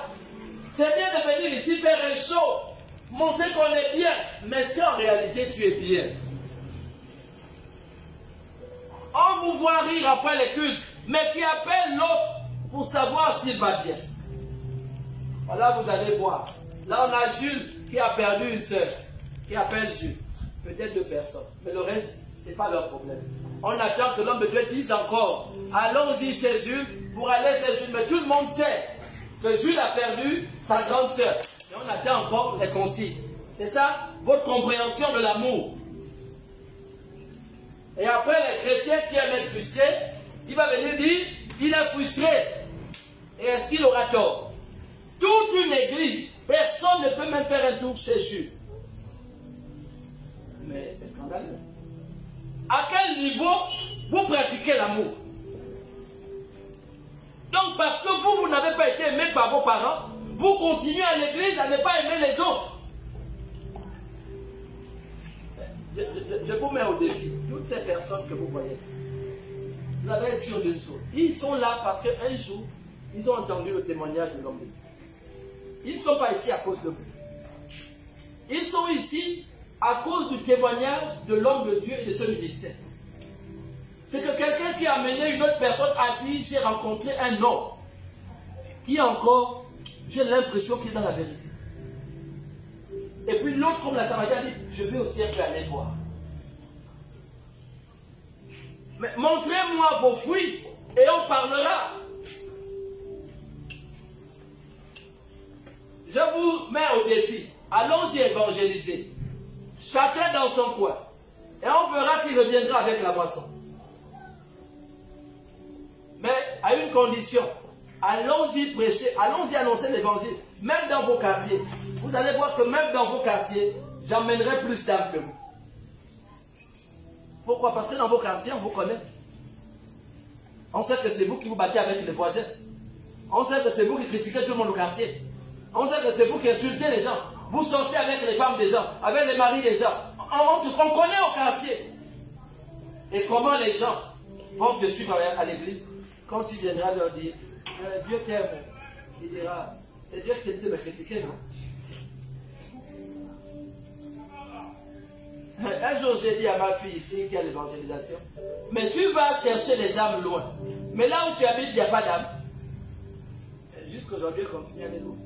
C'est bien de venir ici faire un show, montrer qu'on est bien, mais est-ce qu'en réalité tu es bien? On vous voit rire après les cultes, mais qui appelle l'autre pour savoir s'il va bien. Voilà, vous allez voir. Là, on a Jules qui a perdu une sœur, qui appelle Jules. Peut-être 2 personnes, mais le reste, ce n'est pas leur problème. On attend que l'homme de Dieu dise encore, allons-y chez Jules, pour aller chez Jules. Mais tout le monde sait que Jules a perdu sa grande sœur. Et on attend encore les consignes. C'est ça, votre compréhension de l'amour. Et après, les chrétiens qui aiment être frustrés, il va venir dire, il est frustré. Et est-ce qu'il aura tort? Toute une église, personne ne peut même faire un tour chez Jules. Mais c'est scandaleux. À quel niveau vous pratiquez l'amour? Donc parce que vous n'avez pas été aimé par vos parents, vous continuez à l'église à ne pas aimer les autres. Je vous mets au défi. Toutes ces personnes que vous voyez, vous avez être sûr d'une chose. Ils sont là parce qu'un jour, ils ont entendu le témoignage de l'homme de Dieu. Ils ne sont pas ici à cause de vous. Ils sont ici à cause du témoignage de l'homme de Dieu et de ce ministère. C'est que quelqu'un qui a amené une autre personne a dit, j'ai rencontré un homme qui encore, j'ai l'impression qu'il est dans la vérité. Et puis l'autre, comme la Samaritaine, dit, je vais aussi un peu aller voir. Mais montrez-moi vos fruits et on parlera. Je vous mets au défi. Allons-y évangéliser. Chacun dans son coin. Et on verra qui reviendra avec la moisson. Mais à une condition. Allons-y prêcher, allons-y annoncer l'évangile. Même dans vos quartiers. Vous allez voir que même dans vos quartiers, j'emmènerai plus d'âmes que vous. Pourquoi? Parce que dans vos quartiers, on vous connaît. On sait que c'est vous qui vous battez avec les voisins. On sait que c'est vous qui critiquez tout le monde au quartier. On sait que c'est vous qui insultez les gens. Vous sortez avec les femmes des gens, avec les maris des gens. On connaît au quartier. Et comment les gens vont te suivre à l'église quand tu viendras leur dire Dieu t'aime. Il dira, c'est Dieu qui te me critiquer, non? Un jour, j'ai dit à ma fille ici qui a l'évangélisation, mais tu vas chercher les âmes loin. Mais là où tu habites, il n'y a pas d'âme. Jusqu'aujourd'hui, on continue à aller loin.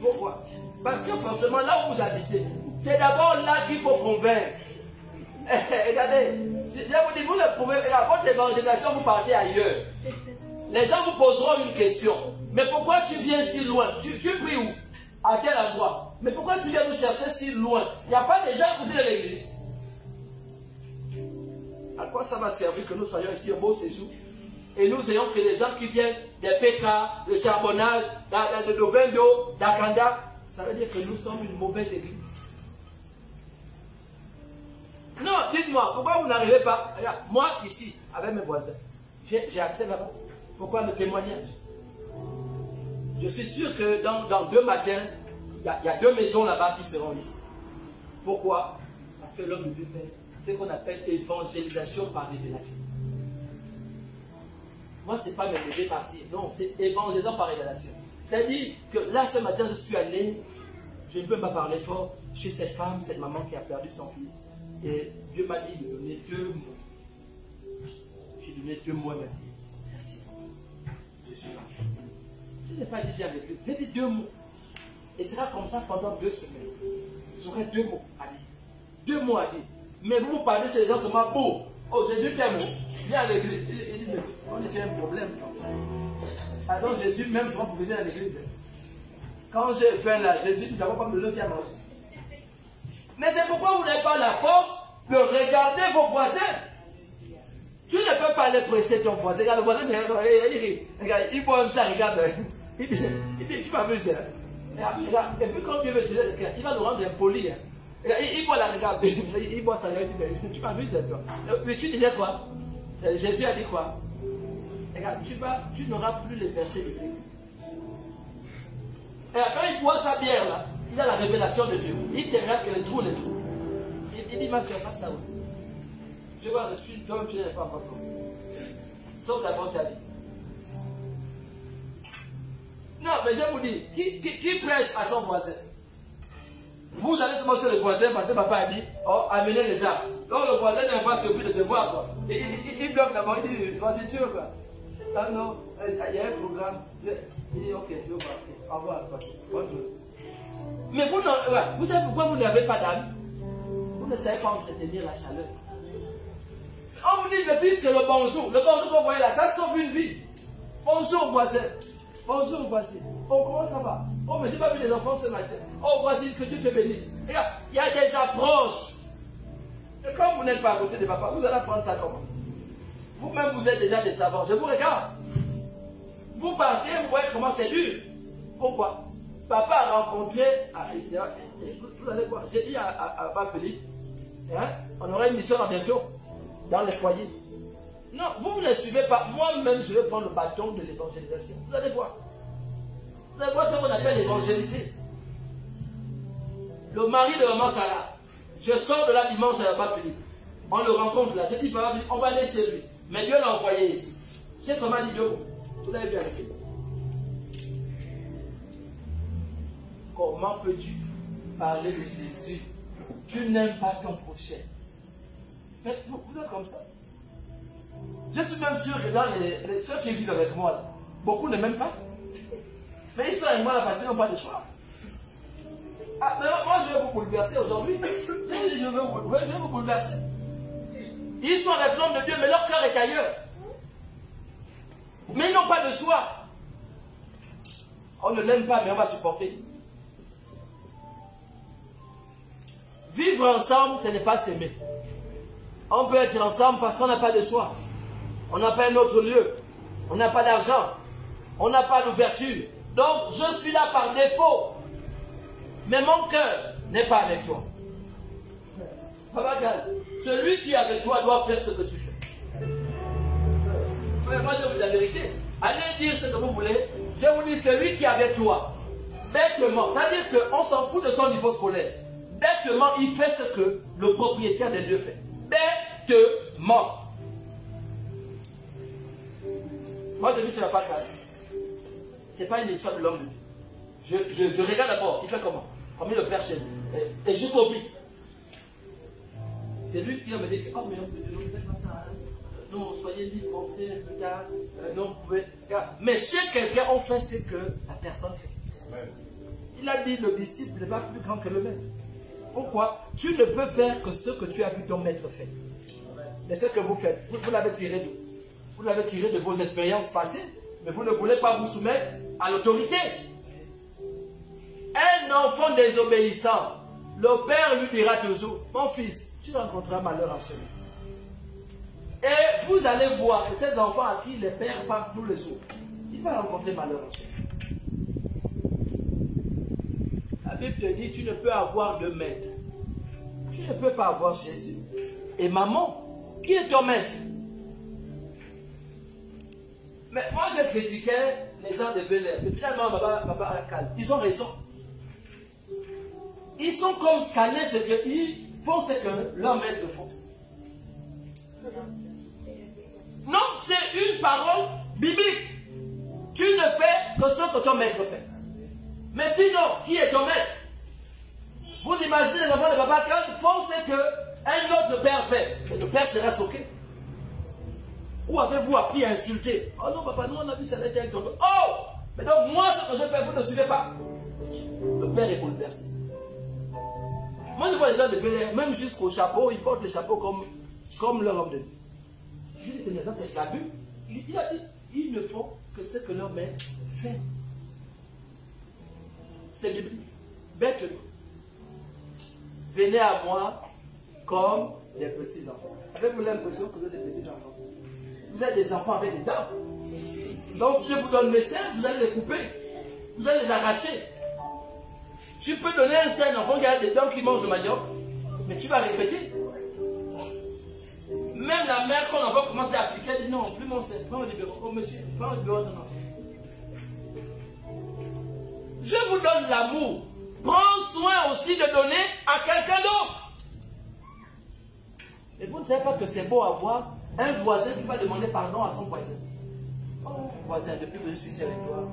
Pourquoi? Parce que forcément, là où vous habitez, c'est d'abord là qu'il faut convaincre. Regardez, je vous dis, vous ne pouvez, à votre évangélisation, vous partez ailleurs. Les gens vous poseront une question. Mais pourquoi tu viens si loin? Tu pries où? À quel endroit? Mais pourquoi tu viens nous chercher si loin? Il n'y a pas de gens à côté de l'église. À quoi ça va servir que nous soyons ici au beau séjour et nous ayons que des gens qui viennent des PK, de charbonnage, de Dovendo, d'Akanda? Ça veut dire que nous sommes une mauvaise église. Non, dites-moi, pourquoi vous n'arrivez pas? Regarde, moi ici, avec mes voisins, j'ai accès là-bas. Pourquoi le témoignage? Je suis sûr que dans 2 matins, il y a 2 maisons là-bas qui seront ici. Pourquoi? Parce que l'homme de Dieu fait ce qu'on appelle évangélisation par révélation. Moi, ce n'est pas mes bébés partir. Non, c'est évangélisation par révélation. C'est-à-dire que là, ce matin, je suis allé, je ne peux pas parler fort, chez cette femme, cette maman qui a perdu son fils. Et Dieu m'a dit de donner 2 mots. J'ai donné 2 mots, elle m'a dit, merci. Je suis parti. Je n'ai pas dit viens avec lui. J'ai dit 2 mots. Et ce sera comme ça pendant 2 semaines. J'aurai 2 mots à dire. 2 mots à dire. Mais vous parlez chez les gens seulement beau. Oh, Jésus t'aime. Viens à l'église. Il dit, mais on est un problème. Alors Jésus, même souvent pour venir à l'église. Quand j'ai faim là, Jésus, nous n'avons pas besoin de à manger. Mais c'est pourquoi vous n'avez pas la force de regarder vos voisins. Tu ne peux pas aller prêcher ton voisin. Regarde, le voisin, regarde, il boit ça, regarde. Il dit, tu m'as vu ça. Regarde. Et puis quand Dieu veut tuer quelqu'un, il va nous rendre impoli. Il boit la regarde. Il boit ça, tu m'as vu ça, toi. Mais tu disais quoi? Jésus a dit quoi? Regarde, tu n'auras plus les versets de Dieu. Et quand il boit sa bière là, il a la révélation de Dieu. Il te regarde que les trous. Il dit, ma soeur, passe ça où? Je vois que toi-même tu n'es pas en façon. Sauf d'abord ta vie. Non, mais je vous dis, qui prêche à son voisin? Vous allez seulement sur le voisin parce que papa a dit, oh, amenez les arbres. Donc le voisin n'est pas surpris de te voir, quoi. Il bloque d'abord, il dit, vas-y, tu veux quoi? Ah non, il y a un programme. Il dit, ok, je veux voir. Au revoir, bonne journée. Mais vous savez pourquoi vous n'avez pas d'âme? Vous ne savez pas entretenir la chaleur. On vous dit le fils que le bonjour. Le bonjour que vous voyez là, ça sauve une vie. Bonjour voisin. Bonjour voisin. Oh, comment ça va? Oh, mais j'ai pas vu les enfants ce matin. Oh, voisine, que Dieu te bénisse. Regarde, il y a des approches. Et comme vous n'êtes pas à côté de papa, vous allez apprendre ça comment? Vous-même, vous êtes déjà des savants. Je vous regarde. Vous partez, vous voyez comment c'est dur. Pourquoi? Papa a rencontré. Vous allez voir, j'ai dit à Papa Philippe, hein, on aura une mission là bientôt, dans les foyers. Non, vous ne suivez pas. Moi-même, je vais prendre le bâton de l'évangélisation. Vous allez voir. Vous allez voir ce qu'on appelle évangéliser. Le mari de maman Sarah, je sors de là dimanche à Papa Philippe. On le rencontre là. Je dis, Papa Philippe, on va aller chez lui. Mais Dieu l'a envoyé ici. Chez son mari de vous l'avez vu avec lui. Comment peux-tu parler de Jésus? Tu n'aimes pas ton prochain. Mais vous êtes comme ça. Je suis même sûr que dans ceux qui vivent avec moi, là, beaucoup ne m'aiment pas. Mais ils sont avec moi là parce qu'ils n'ont pas de choix. Ah, mais moi je vais vous bouleverser aujourd'hui. Je vais vous bouleverser. Ils sont avec l'homme de Dieu, mais leur cœur est ailleurs. Mais ils n'ont pas de choix. On ne l'aime pas, mais on va supporter. Vivre ensemble, ce n'est pas s'aimer. On peut être ensemble parce qu'on n'a pas de choix. On n'a pas un autre lieu. On n'a pas d'argent. On n'a pas d'ouverture. Donc, je suis là par défaut. Mais mon cœur n'est pas avec toi. Papa Gal, celui qui est avec toi doit faire ce que tu fais. Moi, je vous dis la vérité. Allez dire ce que vous voulez. Je vous dis, celui qui est avec toi, bêtement, c'est-à-dire qu'on s'en fout de son niveau scolaire. Bêtement, il fait ce que le propriétaire des lieux fait. Bêtement. Moi, je vis sur la page. Ce n'est pas une histoire de l'homme de Dieu. Je regarde d'abord, il fait comment? Comme il le père chez lui. Et je copie. C'est lui qui me dit que, oh, mais l'homme de Dieu, ne faites pas ça. Non, soyez libres, rentrez plus tard. Non, vous pouvez. Mais chez quelqu'un, on fait ce que la personne fait. Il a dit, le disciple n'est pas plus grand que le maître. Pourquoi? Tu ne peux faire que ce que tu as vu ton maître faire. Mais ce que vous faites, vous l'avez tiré d'où? Vous l'avez tiré de vos expériences passées, mais vous ne voulez pas vous soumettre à l'autorité. Un enfant désobéissant, le père lui dira toujours, mon fils, tu rencontreras malheur en chemin. Et vous allez voir que ces enfants à qui les pères parlent tous les jours, il va rencontrer malheur en chemin. La Bible te dit, tu ne peux avoir deux maîtres. Tu ne peux pas avoir Jésus et maman. Qui est ton maître? Mais moi, je critiquais les gens de Bel-Air. Mais finalement, papa a calme. Ils ont raison. Ils sont comme scannés, c'est qu'ils font ce que leurs maîtres font. Non, c'est une parole biblique. Tu ne fais que ce que ton maître fait. Mais sinon, qui est ton maître? Vous imaginez les enfants de papa quand ils font ce que un autre père fait. Et le père sera choqué. Où avez-vous appris à insulter? Oh non, papa, nous on a vu ça avec ton. Oh! Mais donc, moi, ce que je fais, vous ne suivez pas. Le père est bouleversé. Moi, je vois les gens de Bel-Air, même jusqu'au chapeau, ils portent les chapeaux comme leur homme de Dieu. Je dis, c'est c'est l'abus. Il a dit, ils ne font que ce que leur maître fait. C'est biblique. Bêtement. Venez à moi comme des petits enfants. Avez-vous l'impression que vous êtes des petits enfants? Vous êtes des enfants avec des dents. Donc si je vous donne mes seins, vous allez les couper. Vous allez les arracher. Tu peux donner un sein à un enfant qui a des dents qui mange le manioc, mais tu vas répéter. Même la mère, quand l'enfant commence à appliquer, elle dit non, plus mon sein, pas au libéral. Oh monsieur, pas au libéral, non. Je vous donne l'amour. Prends soin aussi de donner à quelqu'un d'autre. Et vous ne savez pas que c'est beau avoir un voisin qui va demander pardon à son voisin. Oh, voisin, depuis que je suis ici avec toi,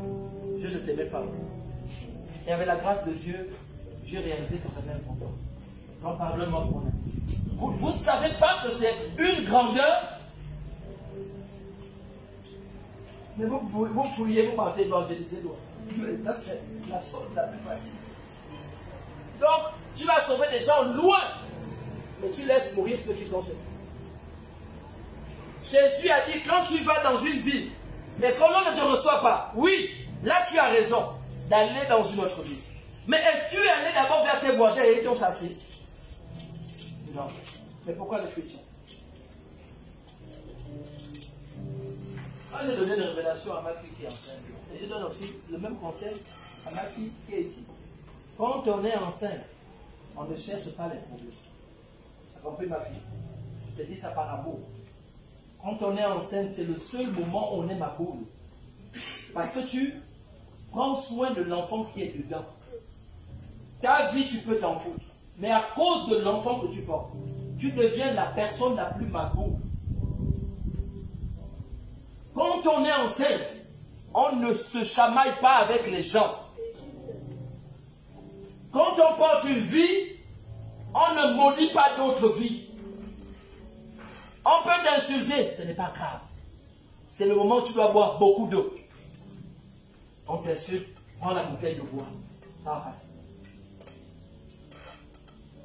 je ne t'aimais pas. Et avec la grâce de Dieu, j'ai réalisé que j'avais un problème. Probablement pour moi. Vous ne savez pas que c'est une grandeur. Mais vous fouillez, vous partez évangéliser loin. Ça, c'est la chose la plus facile. Donc, tu vas sauver des gens loin, mais tu laisses mourir ceux qui sont chez toi. Jésus a dit, quand tu vas dans une ville, mais qu'on ne te reçoit pas, oui, là tu as raison d'aller dans une autre ville. Mais est-ce que tu es allé d'abord vers tes voisins et ils t'ont chassé? Non. Mais pourquoi le futur? Moi, j'ai donné une révélation à ma fille qui est enceinte. Et je donne aussi le même conseil à ma fille qui est ici. Quand on est enceinte, on ne cherche pas les problèmes. Tu as compris, ma fille? Je te dis ça par amour. Quand on est enceinte, c'est le seul moment où on est ma boule. Parce que tu prends soin de l'enfant qui est dedans. Ta vie, tu peux t'en foutre. Mais à cause de l'enfant que tu portes, tu deviens la personne la plus maboule. Quand on est enceinte, on ne se chamaille pas avec les gens. Quand on porte une vie, on ne maudit pas d'autres vies. On peut t'insulter, ce n'est pas grave. C'est le moment où tu dois boire beaucoup d'eau. On t'insulte, prends la bouteille de bois. Ça va passer.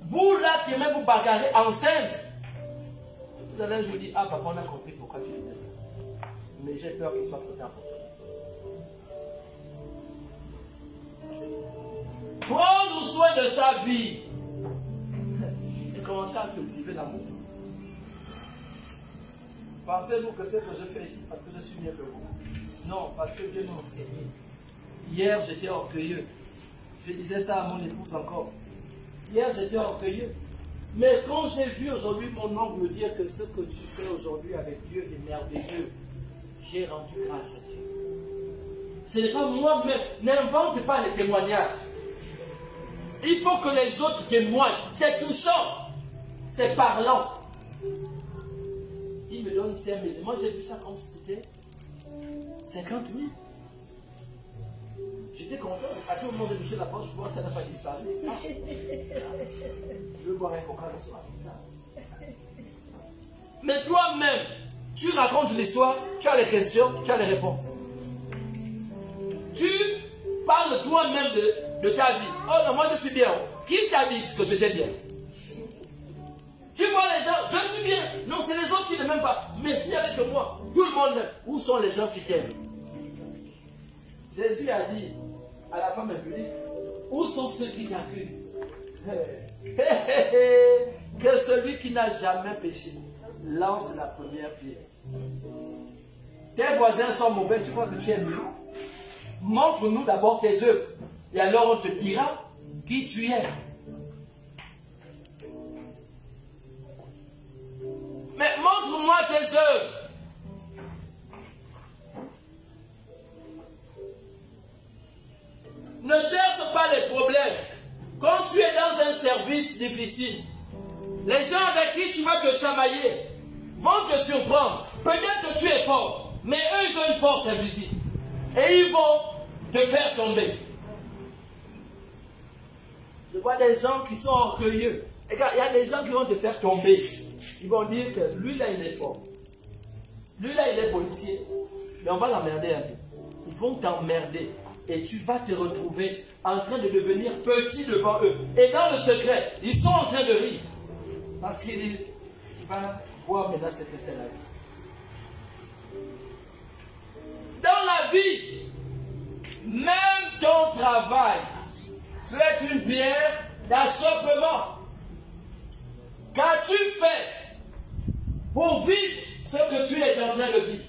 Vous là qui aimez vous bagarrer enceinte, vous allez un jour dire, ah papa, on a compris pourquoi tu disais ça. Mais j'ai peur qu'il soit trop tard pour toi. Prendre soin de sa vie, c'est commencer à cultiver l'amour. Pensez-vous que c'est ce que je fais ici parce que je suis mieux que vous? Non, parce que Dieu m'a enseigné. Hier, j'étais orgueilleux. Je disais ça à mon épouse encore. Hier, j'étais orgueilleux. Mais quand j'ai vu aujourd'hui mon oncle me dire que ce que tu fais aujourd'hui avec Dieu est merveilleux, j'ai rendu grâce à Dieu. Ce n'est pas moi-même. N'invente pas les témoignages. Il faut que les autres témoignent. C'est touchant. C'est parlant. Il me donne 5 000. Moi, j'ai vu ça comme si c'était 50 000. J'étais content. À tout moment, j'ai touché la poche. Je vois ça n'a pas disparu. Ah. Je veux boire un coca le soir. Mais toi-même, tu racontes l'histoire, tu as les questions, tu as les réponses. Tu parles toi-même de ta vie. Oh non, moi je suis bien. Qui t'a dit que tu étais bien? Tu vois les gens, je suis bien. Non, c'est les autres qui ne m'aiment pas. Mais si avec moi, tout le monde m'aime, où sont les gens qui t'aiment? Jésus a dit à la femme impudique, où sont ceux qui t'accusent? Que celui qui n'a jamais péché lance la première pierre. Tes voisins sont mauvais, tu crois que tu es mieux? Montre-nous d'abord tes œuvres. Et alors on te dira qui tu es. Mais montre-moi tes œuvres. Ne cherche pas les problèmes. Quand tu es dans un service difficile, les gens avec qui tu vas te chamailler vont te surprendre. Peut-être que tu es fort, mais eux, ils ont une force invisible. Et ils vont te faire tomber. Je vois des gens qui sont orgueilleux. Regarde, il y a des gens qui vont te faire tomber. Ils vont dire que lui là, il est fort. Lui là, il est policier. Mais on va l'emmerder un peu. Ils vont t'emmerder. Et tu vas te retrouver en train de devenir petit devant eux. Et dans le secret, ils sont en train de rire. Parce qu'ils disent, il va voir maintenant ce que c'est la vie. Dans la vie, même ton travail peut être une pierre d'achoppement. Qu'as-tu fait pour vivre ce que tu es en train de vivre?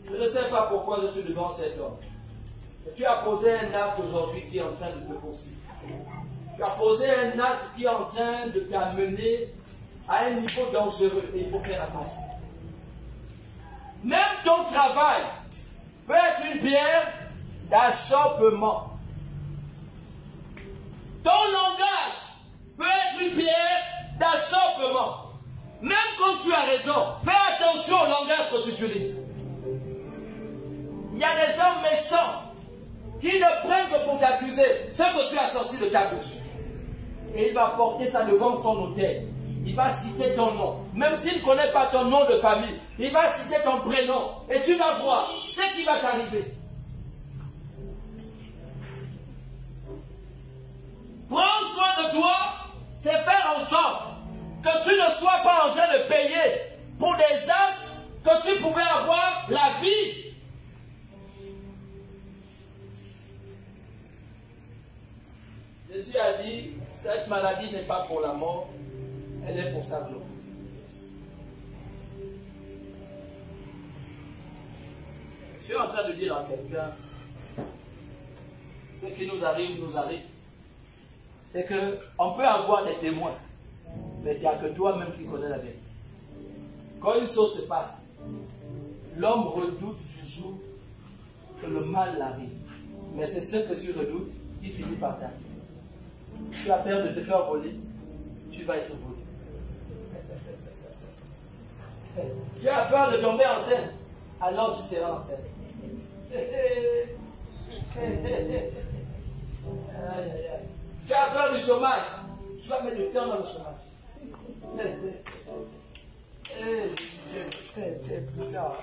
Je ne sais pas pourquoi je suis devant cet homme. Mais tu as posé un acte aujourd'hui qui est en train de te poursuivre. Tu as posé un acte qui est en train de t'amener à un niveau dangereux. Et il faut faire attention. Même ton travail peut être une pierre d'achoppement. Ton langage peut être une pierre d'achoppement. Même quand tu as raison, fais attention au langage que tu utilises. Il y a des gens méchants qui ne prennent que pour t'accuser ce que tu as sorti de ta bouche. Et il va porter ça devant son autel. Il va citer ton nom. Même s'il ne connaît pas ton nom de famille, il va citer ton prénom. Et tu vas voir ce qui va t'arriver. Prends soin de toi, c'est faire en sorte que tu ne sois pas en train de payer pour des actes que tu pouvais avoir la vie. Jésus a dit, cette maladie n'est pas pour la mort, elle est pour sa gloire. Je suis en train de dire à quelqu'un, ce qui nous arrive, c'est qu'on peut avoir des témoins, mais il n'y a que toi-même qui connais la vérité. Quand une chose se passe, l'homme redoute toujours que le mal l'arrive. Mais c'est ce que tu redoutes qui finit par t'arriver. Tu as peur de te faire voler, tu vas être volé. Tu as peur de tomber enceinte, alors tu seras enceinte. Tu as peur du chômage, tu vas mettre du temps dans le chômage. J'ai puissant.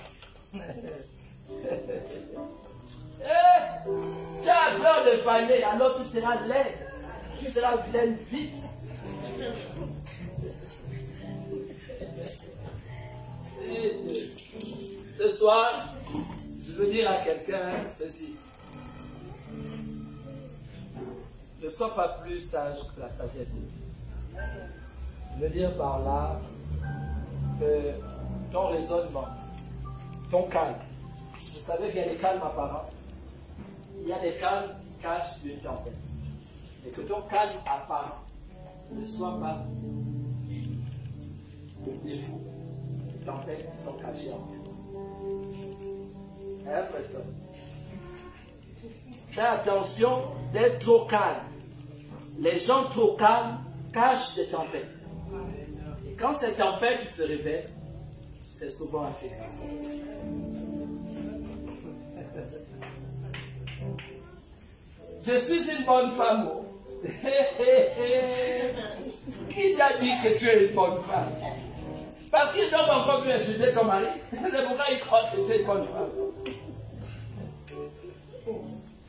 Tu as peur de faillir, alors tu seras laide. Tu seras vilaine vite. Ce soir, je veux dire à quelqu'un ceci. Ne sois pas plus sage que la sagesse de Dieu. Je veux dire par là que ton raisonnement, ton calme, vous savez qu'il y a des calmes apparents, il y a des calmes qui cachent une tempête. Et que ton calme apparent ne soit pas le défaut des tempêtes qui sont cachées en toi. Impressionnant. Fais attention d'être trop calme. Les gens trop calmes cachent des tempêtes. Et quand ces tempêtes se révèlent, c'est souvent assez grave. Je suis une bonne femme. Qui t'a dit que tu es une bonne femme? Parce qu'il doit encore plus insulter ton mari. C'est pourquoi il croit que c'est une bonne femme.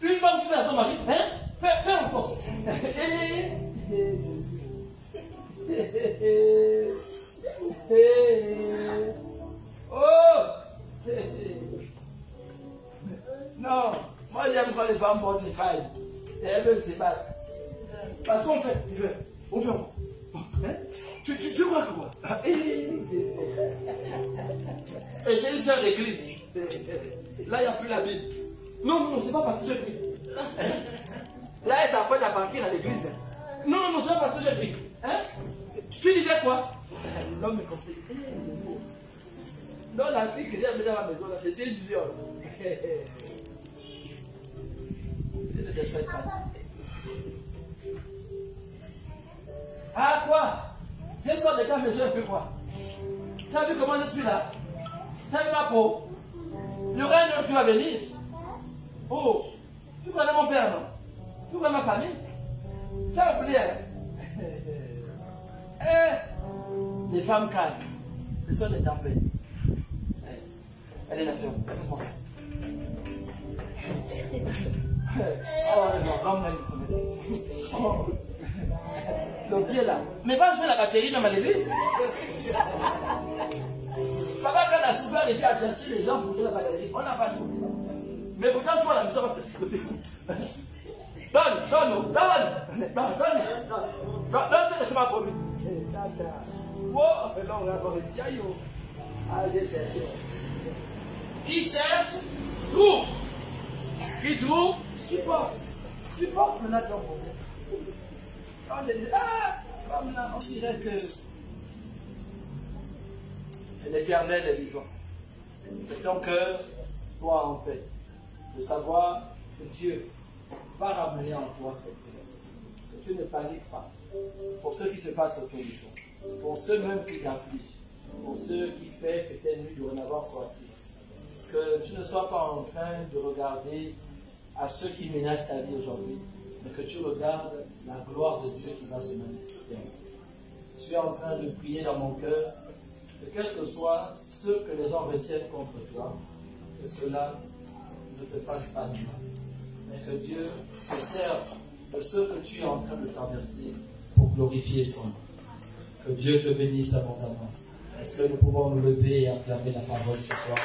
Une femme qui fait à son mari, hein? Fais encore. Oh! Non, moi j'aime quand les femmes portent les failles. Et elles veulent se battre. Parce qu'on fait, on fait. Hein? Tu crois que quoi? Et c'est une sœur d'église. Là, il n'y a plus la Bible. Non, c'est pas parce que je prie. Là, elle s'apprête à partir à l'église. Non, c'est pas parce que je prie. Hein? Tu disais quoi? L'homme est comme ça. Non, la fille que j'ai amenée dans la maison, c'était une viole. Je ne te souhaite pas ça. Ah, quoi? Je sors de ta maison et puis quoi? Tu as vu comment je suis là? Tu as vu ma peau? Il y aura un homme qui va venir. Oh, tu connais mon père, non? Tu connais ma famille? Tu as oublié, hein? Les femmes calmes, ce sont des tempêtes. Elle est naturelle, fais-moi ça. Oh, le pied là. Mais va jouer la batterie dans ma l'église. Papa, quand la souveraine était à chercher les gens pour jouer la batterie, on n'a pas tout. Mais pourtant, toi, la mission va se faire. Donne, c'est ma promis. Oh, non, ah, j'ai cherché. Qui cherche, trouve. Qui trouve, supporte. Supporte maintenant ton problème. Comme là, on dirait que l'Éternel est vivant. Que ton cœur soit en paix. De savoir que Dieu va ramener en toi cette paix. Que tu ne paniques pas. Pour ceux qui se passent autour de toi. Pour ceux même qui t'affligent. Pour ceux qui font que tes nuits dorénavant soient tristes. Que tu ne sois pas en train de regarder à ceux qui menacent ta vie aujourd'hui, mais que tu regardes la gloire de Dieu qui va se manifester. Je suis en train de prier dans mon cœur que quel que soit ce que les gens retiennent contre toi, que cela ne te fasse pas du mal, mais que Dieu te serve de ce que tu es en train de traverser pour glorifier son nom. Que Dieu te bénisse abondamment. Est-ce que nous pouvons nous lever et acclamer la parole ce soir?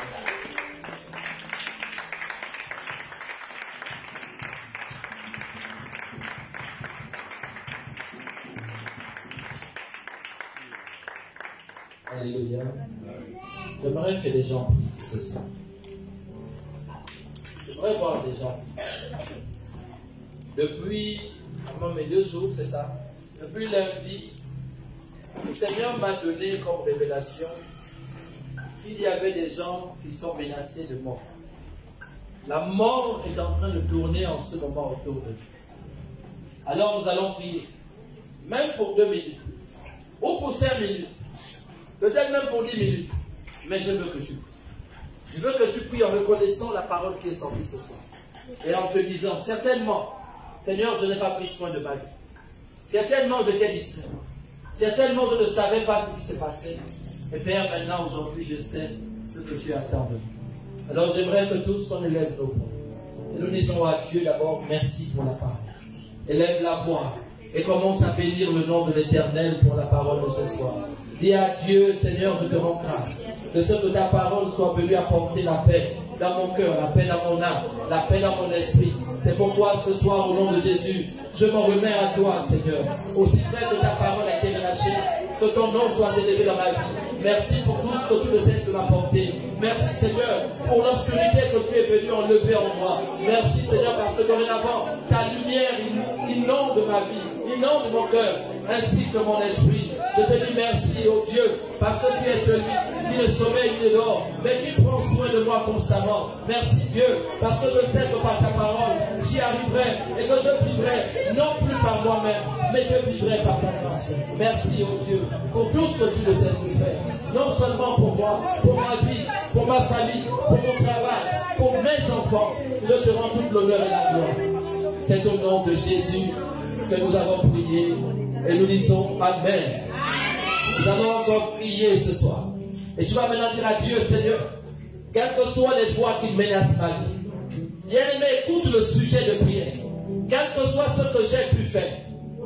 Alléluia. J'aimerais que les gens prient ce soir. J'aimerais voir les gens. Depuis mes 2 jours, c'est ça. Depuis lundi, le Seigneur m'a donné comme révélation qu'il y avait des gens qui sont menacés de mort. La mort est en train de tourner en ce moment autour de nous. Alors nous allons prier, même pour 2 minutes, ou pour 5 minutes, peut-être même pour 10 minutes, mais je veux que tu pries. Je veux que tu pries en reconnaissant la parole qui est sortie ce soir. Et en te disant, certainement, Seigneur, je n'ai pas pris soin de ma vie. Certainement, j'étais distrait. Certainement, je ne savais pas ce qui s'est passé. Et Père, maintenant, aujourd'hui, je sais ce que tu attends de nous. Alors, j'aimerais que tous on élève nos voix. Et nous disons à Dieu d'abord, merci pour la parole. Élève la voix et commence à bénir le nom de l'Éternel pour la parole de ce soir. Dis à Dieu, Seigneur, je te rends grâce de ce que ta parole soit venue apporter la paix dans mon cœur, la paix dans mon âme, la paix dans mon esprit. C'est pourquoi ce soir, au nom de Jésus, je m'en remets à toi, Seigneur. Aussi près que ta parole a été relâchée, que ton nom soit élevé dans ma vie. Merci pour tout ce que tu ne cesses de m'apporter. Merci, Seigneur, pour l'obscurité que tu es venu enlever en moi. Merci, Seigneur, parce que dorénavant, ta lumière inonde ma vie, inonde mon cœur, ainsi que mon esprit. Je te dis merci, oh Dieu, parce que tu es celui qui ne sommeille ni ne dort, mais qui prend soin de moi constamment. Merci Dieu, parce que je sais que par ta parole, j'y arriverai et que je vivrai, non plus par moi-même, mais je vivrai par ta grâce. Merci, oh Dieu, pour tout ce que tu ne cesses de faire. Non seulement pour moi, pour ma vie, pour ma famille, pour mon travail, pour mes enfants. Je te rends toute l'honneur et la gloire. C'est au nom de Jésus que nous avons prié et nous disons Amen. Nous allons encore prier ce soir. Et tu vas maintenant dire à Dieu, Seigneur, quelles que soient les voix qui menacent ma vie, bien-aimé, écoute le sujet de prière. Quel que soit ce que j'ai pu faire,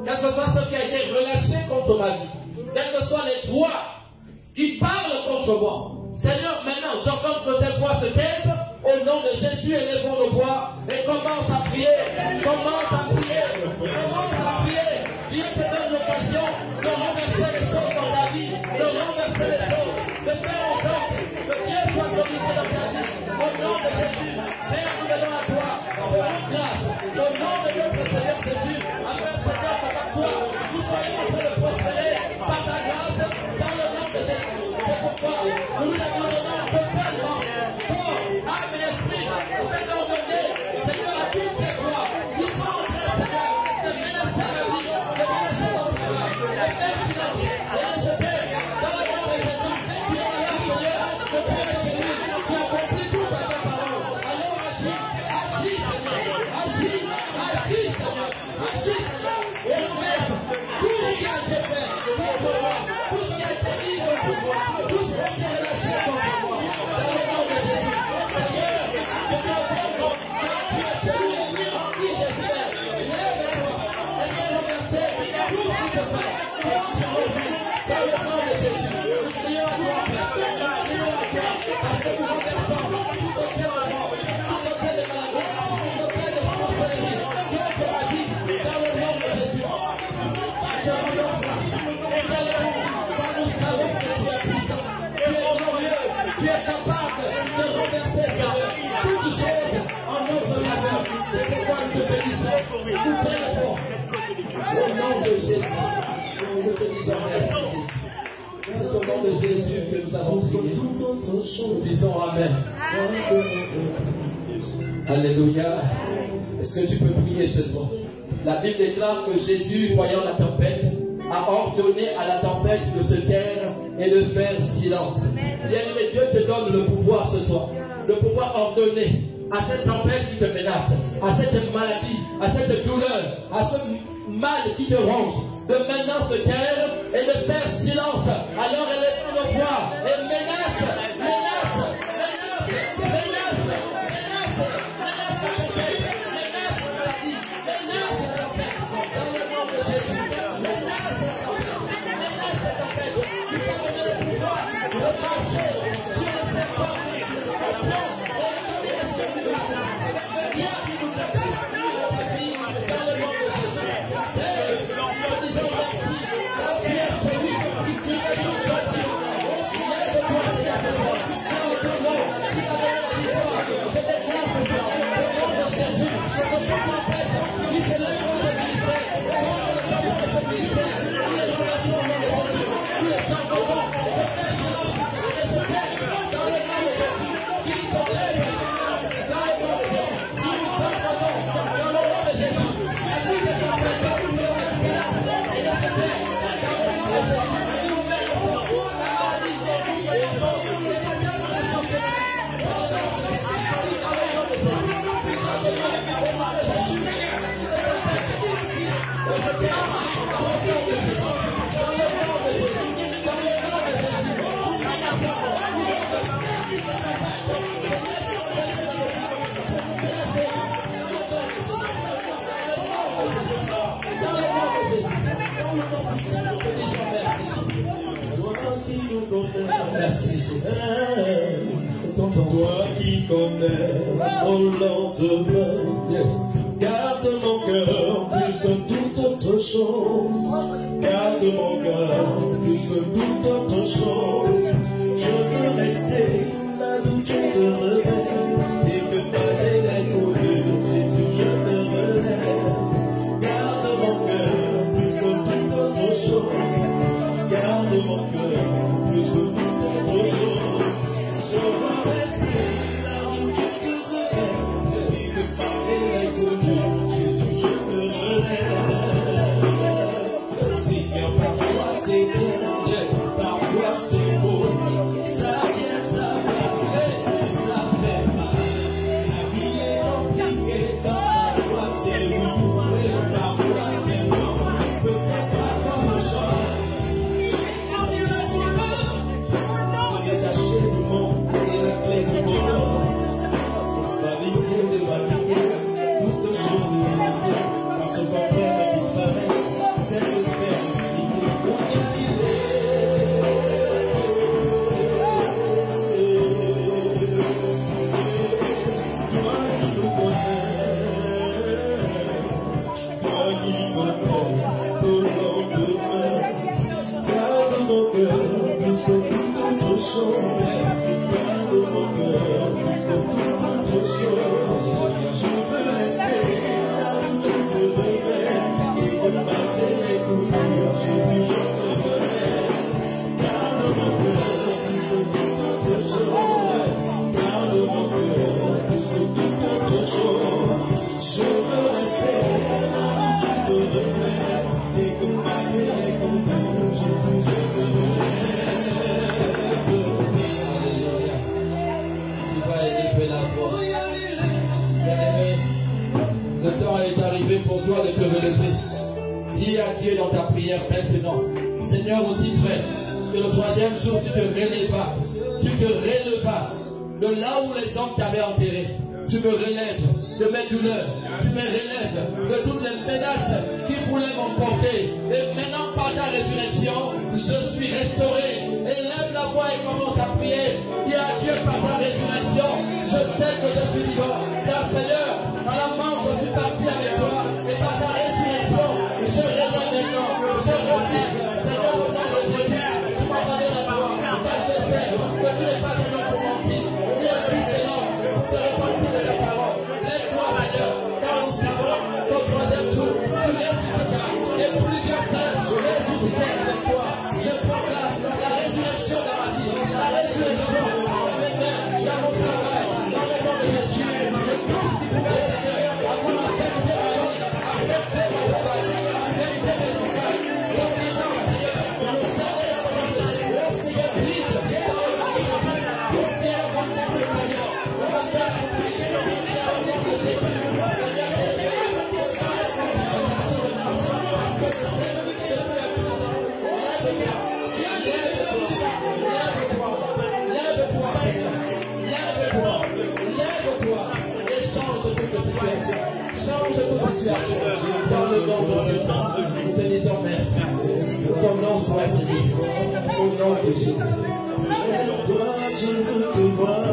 quel que soit ce qui a été relâché contre ma vie, quelles que soient les voix qui parlent contre moi, Seigneur, maintenant, j'entends que ces voix se taisent. Au nom de Jésus, élevons nos voix et commence à prier. Commence à prier. Commence à prier. Dieu te donne l'occasion de renverser les choses dans ta vie, de renverser les choses, de faire en sorte que Dieu soit glorifié dans ta vie. Au nom de Jésus, Père, nous venons à toi pour rendre grâce. Au nom de notre Seigneur Jésus, afin que Seigneur, par ta foi, nous soyons en train de prospérer par ta grâce dans le nom de Jésus. C'est pourquoi nous nous abandonnons totalement, corps, âme et esprit, nous allons donner, Seigneur, à toutes ces voix, nous sommes en train, Seigneur, de menacer la vie, de menacer mon travail, de faire silence, et de se taire dans le nom de Jésus. Tu es là, Seigneur, que tu es celui qui accomplit tout par ta parole. Alors agis, agis, Seigneur, agis, agis, Seigneur, agis, Seigneur, et renverse tout ce qui a été fait contre moi, tout ce qui a été mis contre moi, tout ce qui a été relâché contre moi, dans le nom de Jésus. Seigneur, je te prie, car tu es celui en qui j'espère. Lève-toi et viens remercier tout ce qui te fait contre nos vies, dans le nom de Jésus. Nous prions à toi, Père, prions à toi, parce que nous renversons tout côté de mort, tout côté de maladie, tout côté de sorcellerie, contre la vie, dans le nom de Jésus. Je vous donne grâce. Car nous savons que tu es puissant, tu es glorieux, tu es capable de renverser, Seigneur, toutes choses en notre faveur. C'est pourquoi nous te bénissons, nous t'élevons. Au nom de Jésus, nous te disons merci, Jésus. C'est au nom de Jésus que nous avons prié. Nous disons Amen. Alléluia. Est-ce que tu peux prier ce soir? La Bible déclare que Jésus, voyant la tempête, a ordonné à la tempête de se taire et de faire silence. Bien-aimé, Dieu te donne le pouvoir ce soir, le pouvoir ordonner à cette tempête qui te menace, à cette maladie, à cette douleur, à ce mal qui te ronge, de maintenant se taire et de faire silence. Alors elle est dans nos voix et menace, menace, menace, menace, menace, menace la tempête, menace la maladie, menace la tempête, dans le nom de Jésus, menace la tempête, menace la tempête, qui t'a donné le pouvoir de marcher sur les serpents, les scorpions, et les esprits avec le bien qui nous plaît, dans la vie, dans le nom de Jésus. Nous disons merci, car tu es celui qui tire les jours choisis. Lève-toi, Seigneur, dans ton nom, tu m'as donné la victoire. Je déclare ce soir, au nom de Jésus, que toute tempête qui se lève contre le ministère, contre le temps de ce ministère, il est renversé au nom de Jésus. Il est temps pour nous de faire silence et de se taire dans le nom de Jésus. Qu'il se lève dans le nom de Jésus. Nous nous sommes pardon dans le nom de Jésus. À toutes les tempêtes, nous nous sommes là et de se taire dans le nom de Jésus. Nous mettons la maladie et les mots et la gueule de la santé. Dans le nom de Jésus. Dans le nom de Jésus. Puissance de Dieu, au nom de Jésus. Les tempêtes ici, de se taire dans le nom de Jésus. Dans le nom de Jésus. Dans le nom de Jésus. Merci Jésus. Toi qui connais au lendemain, Yes. garde mon cœur plus que toute autre chose. Garde mon cœur plus que toute autre chose. Je veux rester là où tu te réveilles et que malgré la coulure, Jésus, je me relève. Garde mon cœur plus que toute autre chose. Garde mon cœur plus que toute autre chose. Je veux rester là où tu te réveilles et que malgré la coulure, Jésus, je me relève. Seigneur, parfois c'est bien, parfois c'est beau. Ça vient, ça va, ça fait mal. La vie est compliquée, parfois c'est oui, parfois c'est non. Peut-être pas comme le chant. J'ai perdu la couleur. Je détaché du monde et la clé du bonheur. Vanité de vanité, toute chose de vanité. Parce qu'on perd et disparaît, c'est le faire de vanité. On y arrive. Toi qui nous connais, toi qui connais au lendemain, garde mon cœur plus que toute autre chose. Garde mon cœur plus que toute autre chose. Je veux rester là où tu te réveilles et que malgré les coulures, Jésus, je me relève. Garde mon cœur plus que toute autre chose. Garde mon cœur plus que toute autre chose. Je veux rester là où tu te réveilles et que malgré les coulures, Jésus, je me relève. Alléluia. Tu vas élever la voix. Bien-aimé, le temps est arrivé pour toi de te relever. Dis à Dieu dans ta prière maintenant. Seigneur, aussi frère, que le troisième jour tu te relèvas. Tu te relevas de là où les hommes t'avaient enterré. Tu me relèves de mes douleurs. Tu me relèves de toutes les menaces qui voulaient m'emporter. Et maintenant, par ta résurrection, je suis restauré. Élève la voix et commence à prier. Dis à Dieu par ta résurrection, je sais que je suis vivant. Car Seigneur, à la mort, je suis parti avec toi. Et par ta résurrection, je relève maintenant. Je redis, Seigneur, au nom de Jésus, tu m'as donné la gloire. Car je sais que tu n'es pas un homme pour mentir. Tu es fils de l'homme pour te repentir de la parole. Lève-toi, Seigneur, car nous savons qu'au troisième jour, tu ressusciteras. Et plusieurs saints ressusciteront avec toi. Je proclame la résurrection de ma vie, la résurrection Dans le nom de Jésus, nous te disons merci. Que ton nom soit béni. Au nom de Jésus. Lève-toi, je veux te voir.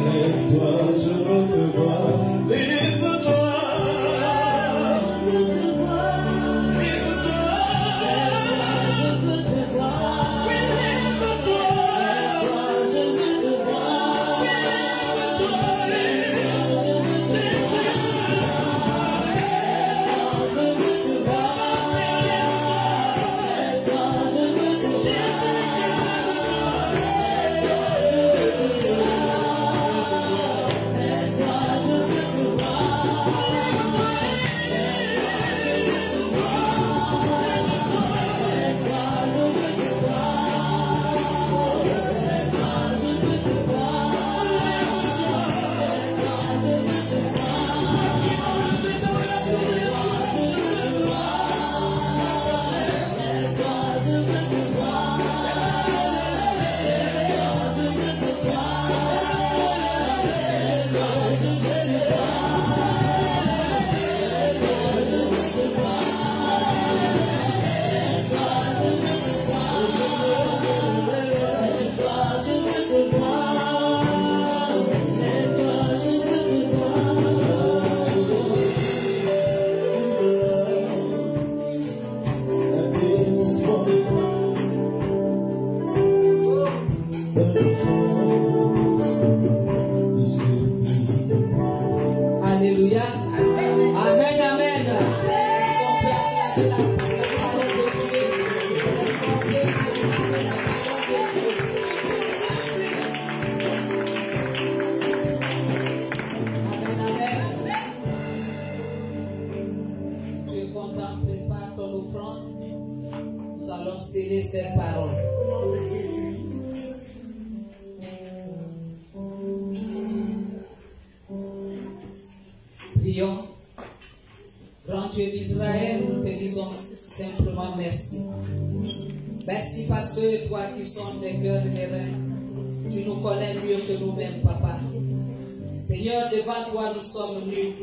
Lève-toi, je veux te voir. Lève-toi. Alléluia. Amen, amen. Est-ce qu'on peut acclamer la parole de Dieu? Est-ce qu'on peut acclamer la parole de Dieu? Amen, amen. Tu es content, prépare ton offrande. Nous allons sceller cette parole. Prions. Grand Dieu d'Israël, nous te disons simplement merci. Merci parce que toi qui sondes les cœurs et les reins, tu nous connais mieux que nous-mêmes, Papa. Seigneur, devant toi nous sommes nus,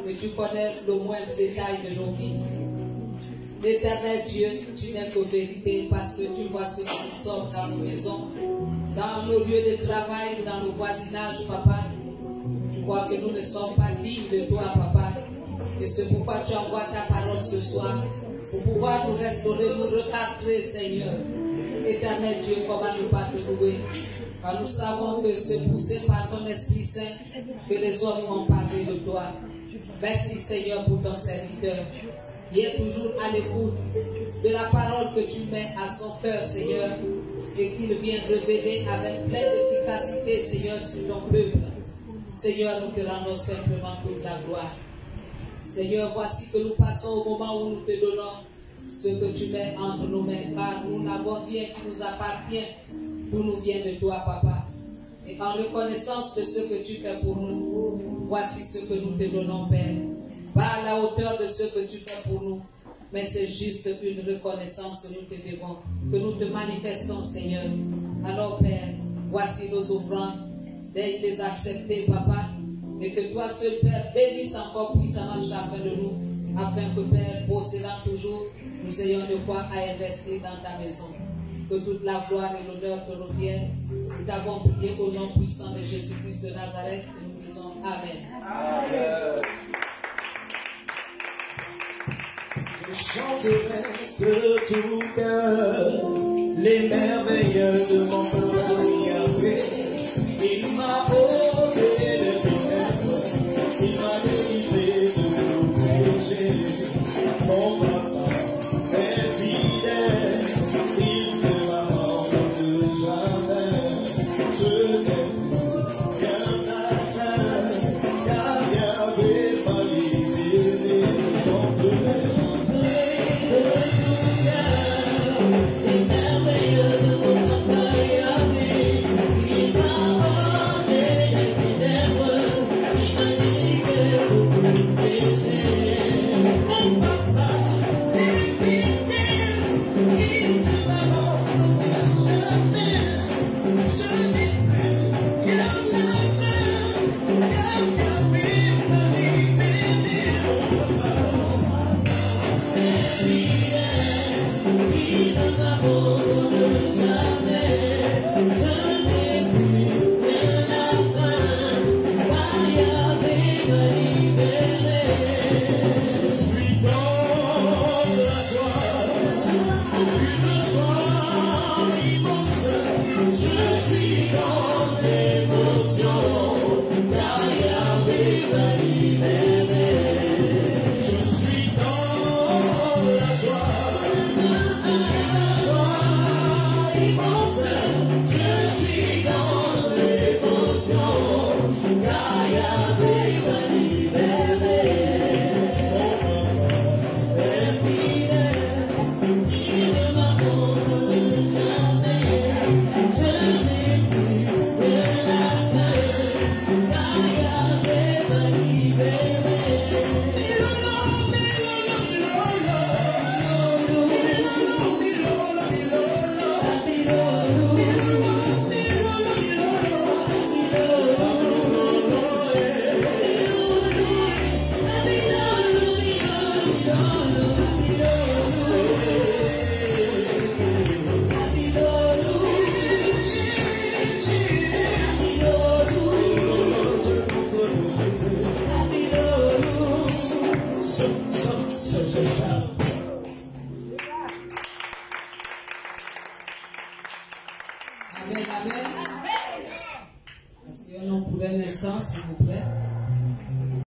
mais tu connais le moindre détail de nos vies. L'éternel Dieu, tu n'es qu'aux vérités parce que tu vois ce que nous sommes dans nos maisons, dans nos lieux de travail, dans nos voisinages, Papa. Tu vois que nous ne sommes pas dignes de toi, Papa. Et c'est pourquoi tu envoies ta parole ce soir, pour pouvoir nous restaurer, nous recadrer, Seigneur. Éternel Dieu, comment ne pas te louer? Car nous savons que c'est poussé par ton Esprit Saint que les hommes ont parlé de toi. Merci, Seigneur, pour ton serviteur. Il est toujours à l'écoute de la parole que tu mets à son cœur, Seigneur, et qu'il vient révéler avec pleine d'efficacité, Seigneur, sur ton peuple. Seigneur, nous te rendons simplement toute la gloire. Seigneur, voici que nous passons au moment où nous te donnons ce que tu mets entre nos mains, car nous n'avons rien qui nous appartient, tout nous vient de toi, Papa. Et en reconnaissance de ce que tu fais pour nous, voici ce que nous te donnons, Père. Pas à la hauteur de ce que tu fais pour nous, mais c'est juste une reconnaissance que nous te devons, que nous te manifestons, Seigneur. Alors, Père, voici nos offrandes. Dès les accepter, Papa, et que toi seul, Père, bénisse encore puissamment chacun de nous, afin que, Père, possédant toujours, nous ayons de quoi à investir dans ta maison. Que toute la gloire et l'honneur te reviennent. Nous t'avons prié au nom puissant de Jésus-Christ de Nazareth et nous disons Amen. Amen. Je chanterai de tout cœur les merveilles de mon sauveur Yahvé. Il m'a ôté les ténèbres, il m'a délivré de tout péché. Mon papa est fidèle, il ne m'abandonne jamais. Je n'ai plus qu'un argent, car Yahvé m'a libéré. Amen. Amen, amen. Asseyons-nous pour un instant, s'il vous plaît.